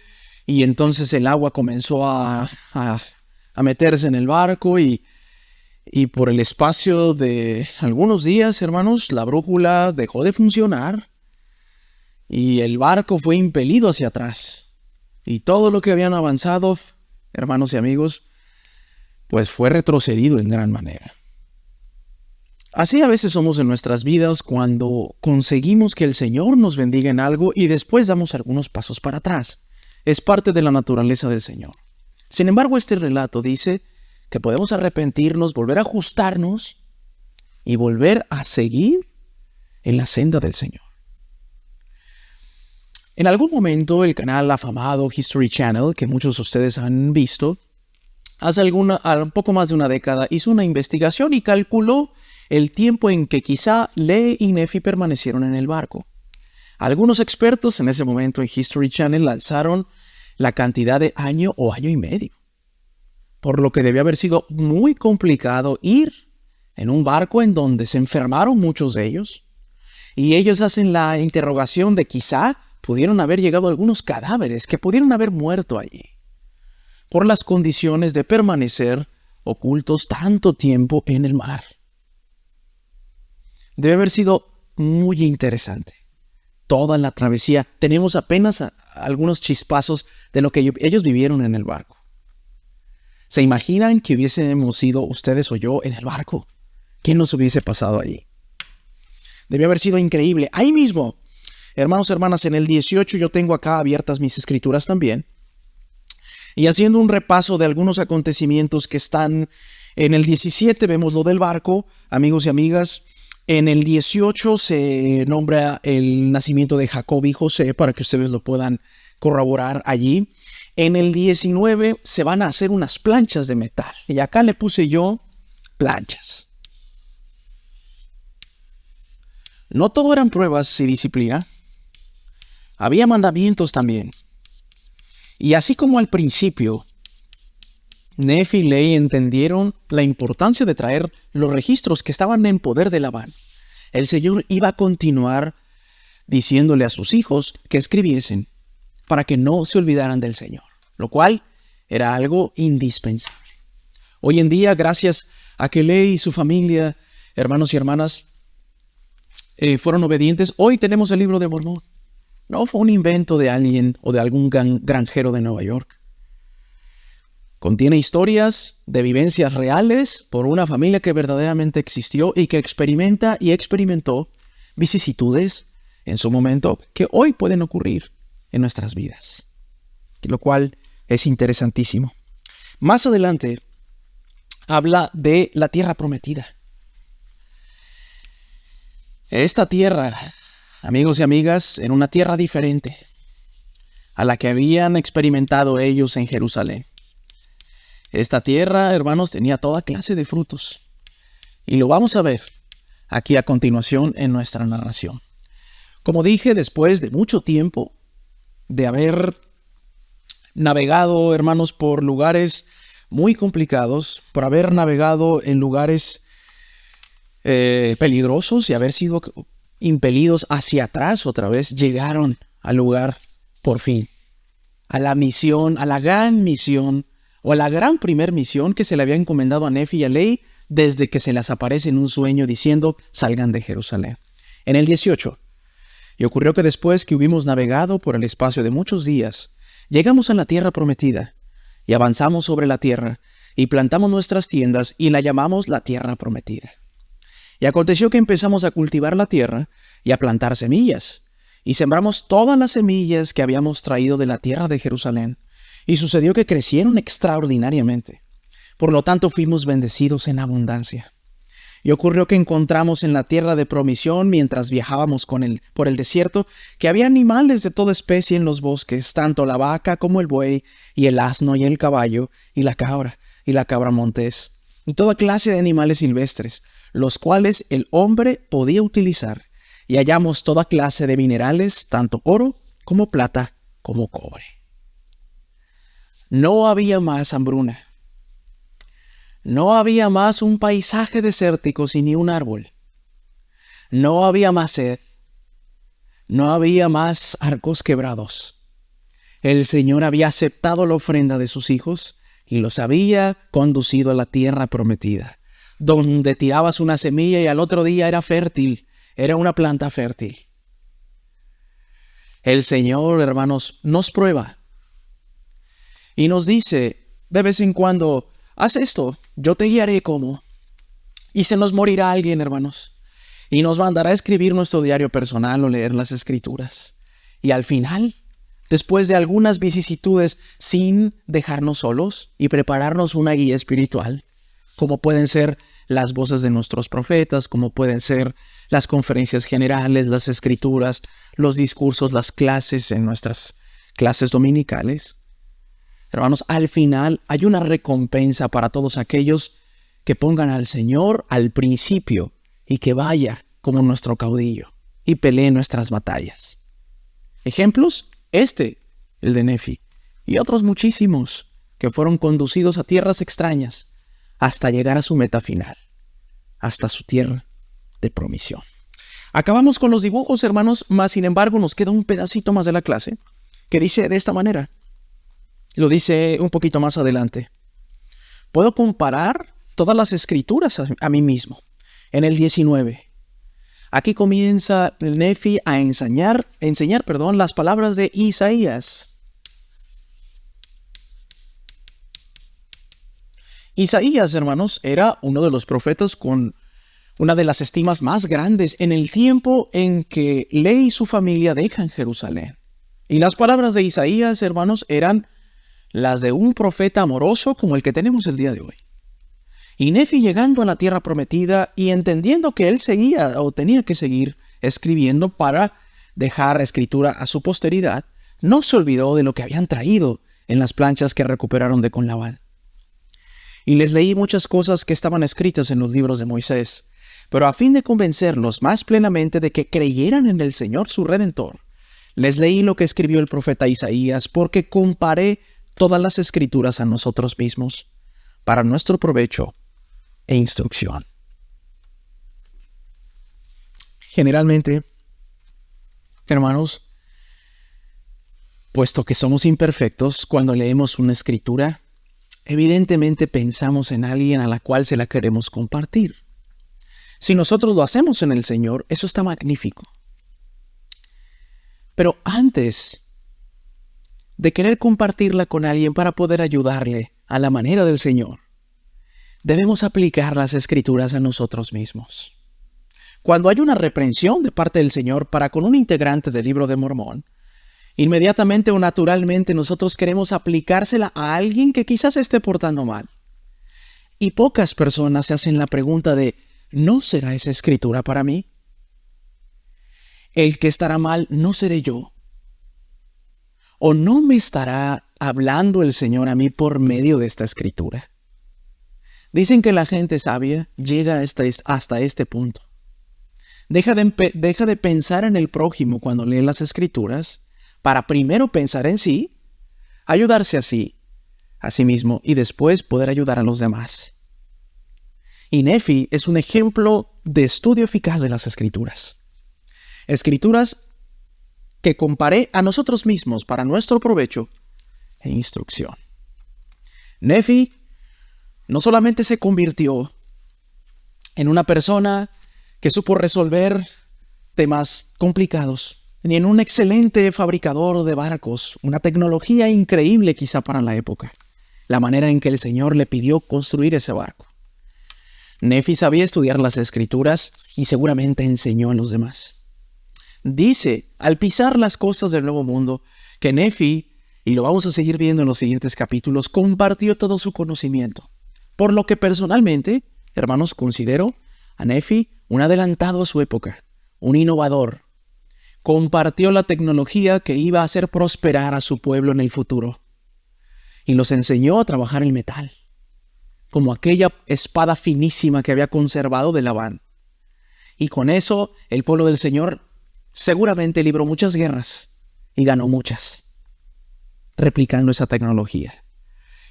y entonces el agua comenzó a meterse en el barco y por el espacio de algunos días, hermanos, la brújula dejó de funcionar y el barco fue impelido hacia atrás. Y todo lo que habían avanzado, hermanos y amigos, pues fue retrocedido en gran manera. Así a veces somos en nuestras vidas cuando conseguimos que el Señor nos bendiga en algo y después damos algunos pasos para atrás. Es parte de la naturaleza del Señor. Sin embargo, este relato dice que podemos arrepentirnos, volver a ajustarnos y volver a seguir en la senda del Señor. En algún momento el canal afamado History Channel, que muchos de ustedes han visto, hace un poco más de una década hizo una investigación y calculó el tiempo en que quizá Lehi y Nefi permanecieron en el barco. Algunos expertos en ese momento en History Channel lanzaron la cantidad de año o año y medio, por lo que debió haber sido muy complicado ir en un barco en donde se enfermaron muchos de ellos, y ellos hacen la interrogación de quizá pudieron haber llegado algunos cadáveres que pudieron haber muerto allí, por las condiciones de permanecer ocultos tanto tiempo en el mar. Debe haber sido muy interesante toda la travesía. Tenemos apenas algunos chispazos de lo que ellos vivieron en el barco. ¿Se imaginan que hubiésemos sido ustedes o yo en el barco? ¿Qué nos hubiese pasado allí? Debió haber sido increíble. Ahí mismo, hermanos, hermanas, en el 18 yo tengo acá abiertas mis escrituras también. Y haciendo un repaso de algunos acontecimientos que están en el 17, vemos lo del barco, amigos y amigas. En el 18 se nombra el nacimiento de Jacob y José para que ustedes lo puedan corroborar allí. En el 19 se van a hacer unas planchas de metal. Y acá le puse yo planchas. No todo eran pruebas y disciplina. Había mandamientos también. Y así como al principio, Nefi y Lehi entendieron la importancia de traer los registros que estaban en poder de Labán, el Señor iba a continuar diciéndole a sus hijos que escribiesen para que no se olvidaran del Señor, lo cual era algo indispensable. Hoy en día, gracias a que Lehi y su familia, hermanos y hermanas, fueron obedientes, hoy tenemos el libro de Mormón. No fue un invento de alguien o de algún granjero de Nueva York. Contiene historias de vivencias reales por una familia que verdaderamente existió y que experimenta y experimentó vicisitudes en su momento que hoy pueden ocurrir en nuestras vidas, lo cual es interesantísimo. Más adelante habla de la tierra prometida. Esta tierra, amigos y amigas, era una tierra diferente a la que habían experimentado ellos en Jerusalén. Esta tierra, hermanos, tenía toda clase de frutos. Y lo vamos a ver aquí a continuación en nuestra narración. Como dije, después de mucho tiempo de haber navegado, hermanos, por lugares muy complicados, por haber navegado en lugares peligrosos y haber sido impelidos hacia atrás otra vez, llegaron al lugar, por fin, a la misión, a la gran misión, o a la gran primer misión que se le había encomendado a Nefi y a Lehi desde que se les aparece en un sueño diciendo, salgan de Jerusalén. En el 18, y ocurrió que después que hubimos navegado por el espacio de muchos días, llegamos a la tierra prometida, y avanzamos sobre la tierra, y plantamos nuestras tiendas, y la llamamos la tierra prometida. Y aconteció que empezamos a cultivar la tierra, y a plantar semillas, y sembramos todas las semillas que habíamos traído de la tierra de Jerusalén, y sucedió que crecieron extraordinariamente. Por lo tanto, fuimos bendecidos en abundancia. Y ocurrió que encontramos en la tierra de promisión, mientras viajábamos por el desierto, que había animales de toda especie en los bosques, tanto la vaca como el buey, y el asno y el caballo, y la cabra montés, y toda clase de animales silvestres, los cuales el hombre podía utilizar, y hallamos toda clase de minerales, tanto oro como plata como cobre. No había más hambruna. No había más un paisaje desértico sin ni un árbol. No había más sed. No había más arcos quebrados. El Señor había aceptado la ofrenda de sus hijos y los había conducido a la tierra prometida, donde tirabas una semilla y al otro día era fértil, era una planta fértil. El Señor, hermanos, nos prueba y nos dice de vez en cuando, haz esto, yo te guiaré cómo. Y se nos morirá alguien, hermanos, y nos mandará a escribir nuestro diario personal o leer las escrituras. Y al final, después de algunas vicisitudes, sin dejarnos solos y prepararnos una guía espiritual, como pueden ser las voces de nuestros profetas, como pueden ser las conferencias generales, las escrituras, los discursos, las clases en nuestras clases dominicales. Hermanos, al final hay una recompensa para todos aquellos que pongan al Señor al principio y que vaya como nuestro caudillo y pelee nuestras batallas. Ejemplos, el de Nefi, y otros muchísimos que fueron conducidos a tierras extrañas hasta llegar a su meta final, hasta su tierra de promisión. Acabamos con los dibujos, hermanos, mas sin embargo nos queda un pedacito más de la clase que dice de esta manera. Lo dice un poquito más adelante. Puedo comparar todas las escrituras a mí mismo. En el 19. Aquí comienza Nefi a enseñar las palabras de Isaías. Isaías, hermanos, era uno de los profetas con una de las estimas más grandes en el tiempo en que Lea y su familia dejan Jerusalén. Y las palabras de Isaías, hermanos, eran las de un profeta amoroso como el que tenemos el día de hoy. Y Nefi, llegando a la tierra prometida y entendiendo que él seguía o tenía que seguir escribiendo para dejar escritura a su posteridad, no se olvidó de lo que habían traído en las planchas que recuperaron de con Labán. Y les leí muchas cosas que estaban escritas en los libros de Moisés, pero a fin de convencerlos más plenamente de que creyeran en el Señor su Redentor, les leí lo que escribió el profeta Isaías, porque comparé todas las escrituras a nosotros mismos, para nuestro provecho e instrucción. Generalmente, hermanos, puesto que somos imperfectos, cuando leemos una escritura, evidentemente pensamos en alguien a la cual se la queremos compartir. Si nosotros lo hacemos en el Señor, eso está magnífico. Pero antes de querer compartirla con alguien para poder ayudarle a la manera del Señor, debemos aplicar las escrituras a nosotros mismos. Cuando hay una reprensión de parte del Señor para con un integrante del libro de Mormón, inmediatamente o naturalmente nosotros queremos aplicársela a alguien que quizás esté portando mal. Y pocas personas se hacen la pregunta de, ¿no será esa escritura para mí? El que estará mal no seré yo. ¿O no me estará hablando el Señor a mí por medio de esta escritura? Dicen que la gente sabia llega hasta este punto. Deja de pensar en el prójimo cuando lee las escrituras para primero pensar en sí, ayudarse a sí mismo y después poder ayudar a los demás. Y Nefi es un ejemplo de estudio eficaz de las escrituras. Escrituras que comparé a nosotros mismos para nuestro provecho e instrucción. Nefi no solamente se convirtió en una persona que supo resolver temas complicados, ni en un excelente fabricador de barcos, una tecnología increíble quizá para la época, la manera en que el Señor le pidió construir ese barco. Nefi sabía estudiar las escrituras y seguramente enseñó a los demás. Dice, al pisar las costas del Nuevo Mundo, que Nefi, y lo vamos a seguir viendo en los siguientes capítulos, compartió todo su conocimiento. Por lo que personalmente, hermanos, considero a Nefi un adelantado a su época, un innovador. Compartió la tecnología que iba a hacer prosperar a su pueblo en el futuro. Y los enseñó a trabajar el metal, como aquella espada finísima que había conservado de Labán. Y con eso, el pueblo del Señor seguramente libró muchas guerras y ganó muchas, replicando esa tecnología.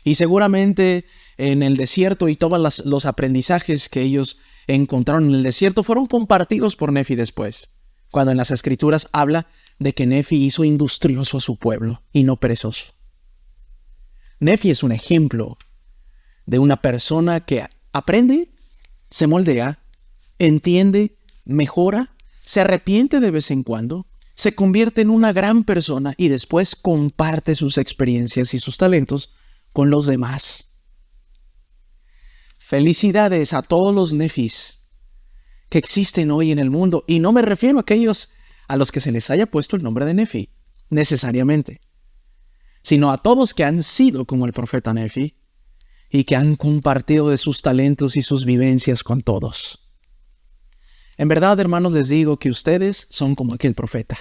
Y seguramente en el desierto y todos los aprendizajes que ellos encontraron en el desierto fueron compartidos por Nefi después, cuando en las escrituras habla de que Nefi hizo industrioso a su pueblo y no perezoso. Nefi es un ejemplo de una persona que aprende, se moldea, entiende, mejora, se arrepiente de vez en cuando, se convierte en una gran persona y después comparte sus experiencias y sus talentos con los demás. Felicidades a todos los Nefis que existen hoy en el mundo, y no me refiero a aquellos a los que se les haya puesto el nombre de Nefi, necesariamente, sino a todos que han sido como el profeta Nefi y que han compartido de sus talentos y sus vivencias con todos. En verdad, hermanos, les digo que ustedes son como aquel profeta.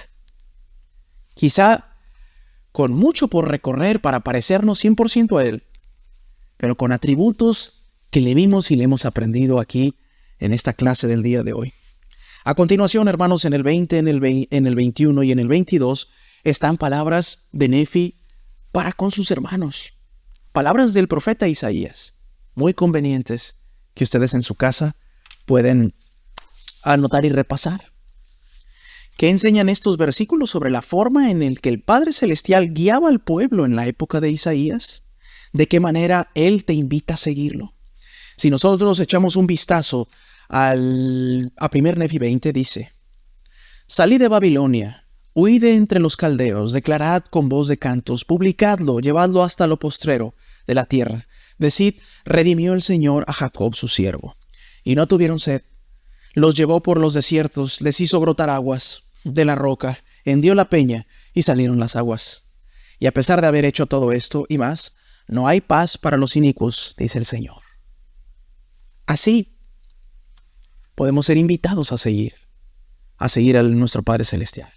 quizá con mucho por recorrer para parecernos 100% a Él, pero con atributos que le vimos y le hemos aprendido aquí en esta clase del día de hoy. A continuación, hermanos, en el 20, en el 21 y en el 22 están palabras de Nefi para con sus hermanos. Palabras del profeta Isaías, muy convenientes, que ustedes en su casa pueden anotar y repasar. ¿Qué enseñan estos versículos sobre la forma en la que el Padre Celestial guiaba al pueblo en la época de Isaías? ¿De qué manera Él te invita a seguirlo? Si nosotros echamos un vistazo a 1 Nefi 20, dice: Salid de Babilonia, huid de entre los caldeos, declarad con voz de cantos, publicadlo, llevadlo hasta lo postrero de la tierra. Decid, redimió el Señor a Jacob su siervo. Y no tuvieron sed. Los llevó por los desiertos, les hizo brotar aguas de la roca, hendió la peña y salieron las aguas. Y a pesar de haber hecho todo esto y más, no hay paz para los inicuos, dice el Señor. Así podemos ser invitados a seguir a nuestro Padre Celestial.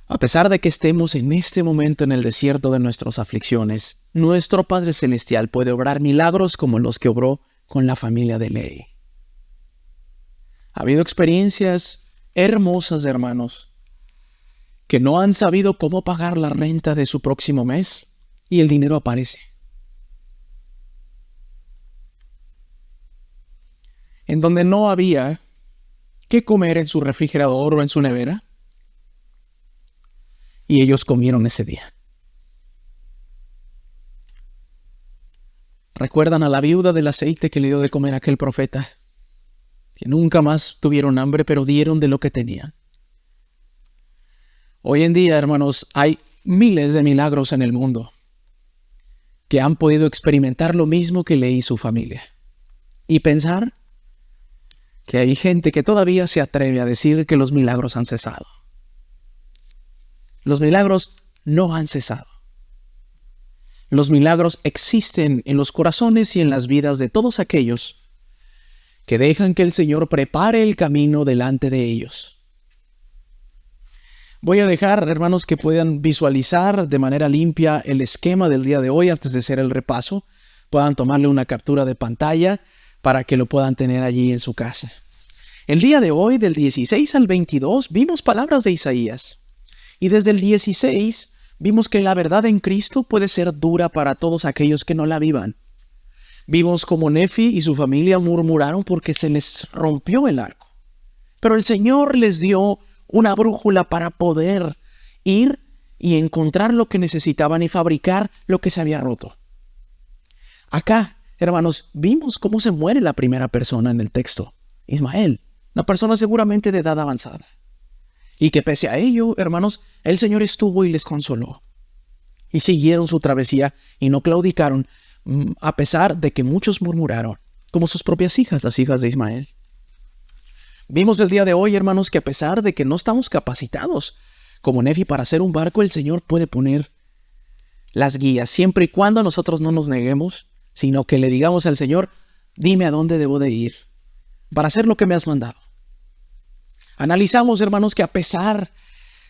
A pesar de que estemos en este momento en el desierto de nuestras aflicciones, nuestro Padre Celestial puede obrar milagros como los que obró con la familia de Lehi. Ha habido experiencias hermosas de hermanos que no han sabido cómo pagar la renta de su próximo mes y el dinero aparece. En donde no había qué comer en su refrigerador o en su nevera, y ellos comieron ese día. ¿Recuerdan a la viuda del aceite que le dio de comer a aquel profeta? Que nunca más tuvieron hambre, pero dieron de lo que tenían. Hoy en día, hermanos, hay miles de milagros en el mundo que han podido experimentar lo mismo que Lehi y su familia. Y pensar que hay gente que todavía se atreve a decir que los milagros han cesado. Los milagros no han cesado. Los milagros existen en los corazones y en las vidas de todos aquellos que dejan que el Señor prepare el camino delante de ellos. Voy a dejar, hermanos, que puedan visualizar de manera limpia el esquema del día de hoy antes de hacer el repaso. Puedan tomarle una captura de pantalla para que lo puedan tener allí en su casa. El día de hoy, del 16 al 22, vimos palabras de Isaías. Y desde el 16 vimos que la verdad en Cristo puede ser dura para todos aquellos que no la vivan. Vimos como Nefi y su familia murmuraron porque se les rompió el arco. Pero el Señor les dio una brújula para poder ir y encontrar lo que necesitaban y fabricar lo que se había roto. Acá, hermanos, vimos cómo se muere la primera persona en el texto, Ismael, una persona seguramente de edad avanzada. Y que pese a ello, hermanos, el Señor estuvo y les consoló. Y siguieron su travesía y no claudicaron, a pesar de que muchos murmuraron, como sus propias hijas, las hijas de Ismael. Vimos el día de hoy, hermanos, que a pesar de que no estamos capacitados como Nefi para hacer un barco, el Señor puede poner las guías, siempre y cuando nosotros no nos neguemos, sino que le digamos al Señor: dime a dónde debo de ir para hacer lo que me has mandado. Analizamos, hermanos, que a pesar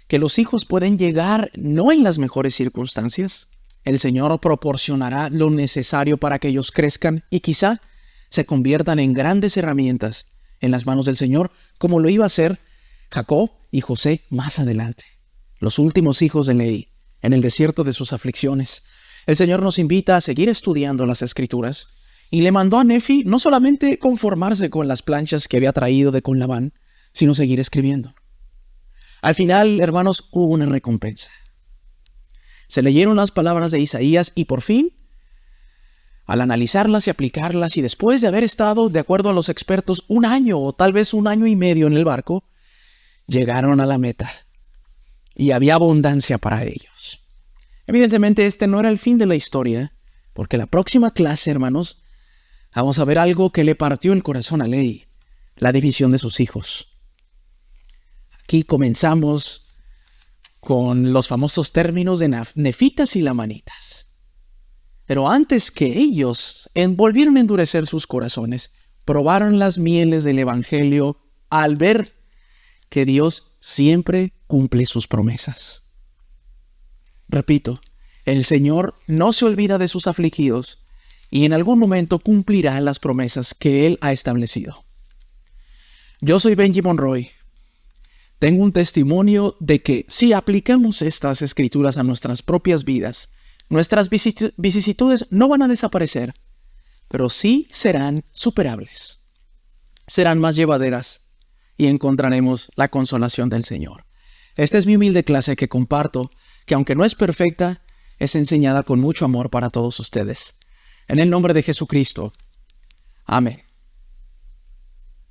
que los hijos pueden llegar no en las mejores circunstancias, el Señor proporcionará lo necesario para que ellos crezcan y quizá se conviertan en grandes herramientas en las manos del Señor, como lo iba a hacer Jacob y José más adelante, los últimos hijos de Lehi, en el desierto de sus aflicciones. El Señor nos invita a seguir estudiando las Escrituras y le mandó a Nefi no solamente conformarse con las planchas que había traído de con Labán, sino seguir escribiendo. Al final, hermanos, hubo una recompensa. Se leyeron las palabras de Isaías y por fin, al analizarlas y aplicarlas, y después de haber estado, de acuerdo a los expertos, 1 año o tal vez 1 año y medio en el barco, llegaron a la meta y había abundancia para ellos. Evidentemente, este no era el fin de la historia, porque la próxima clase, hermanos, vamos a ver algo que le partió el corazón a Lehi: la división de sus hijos. Aquí comenzamos con los famosos términos de nefitas y lamanitas. Pero antes que ellos volvieron a endurecer sus corazones, probaron las mieles del Evangelio al ver que Dios siempre cumple sus promesas. Repito, el Señor no se olvida de sus afligidos y en algún momento cumplirá las promesas que Él ha establecido. Yo soy Benji Monroy. Tengo un testimonio de que si aplicamos estas escrituras a nuestras propias vidas, nuestras vicisitudes no van a desaparecer, pero sí serán superables. Serán más llevaderas y encontraremos la consolación del Señor. Esta es mi humilde clase que comparto, que aunque no es perfecta, es enseñada con mucho amor para todos ustedes. En el nombre de Jesucristo. Amén.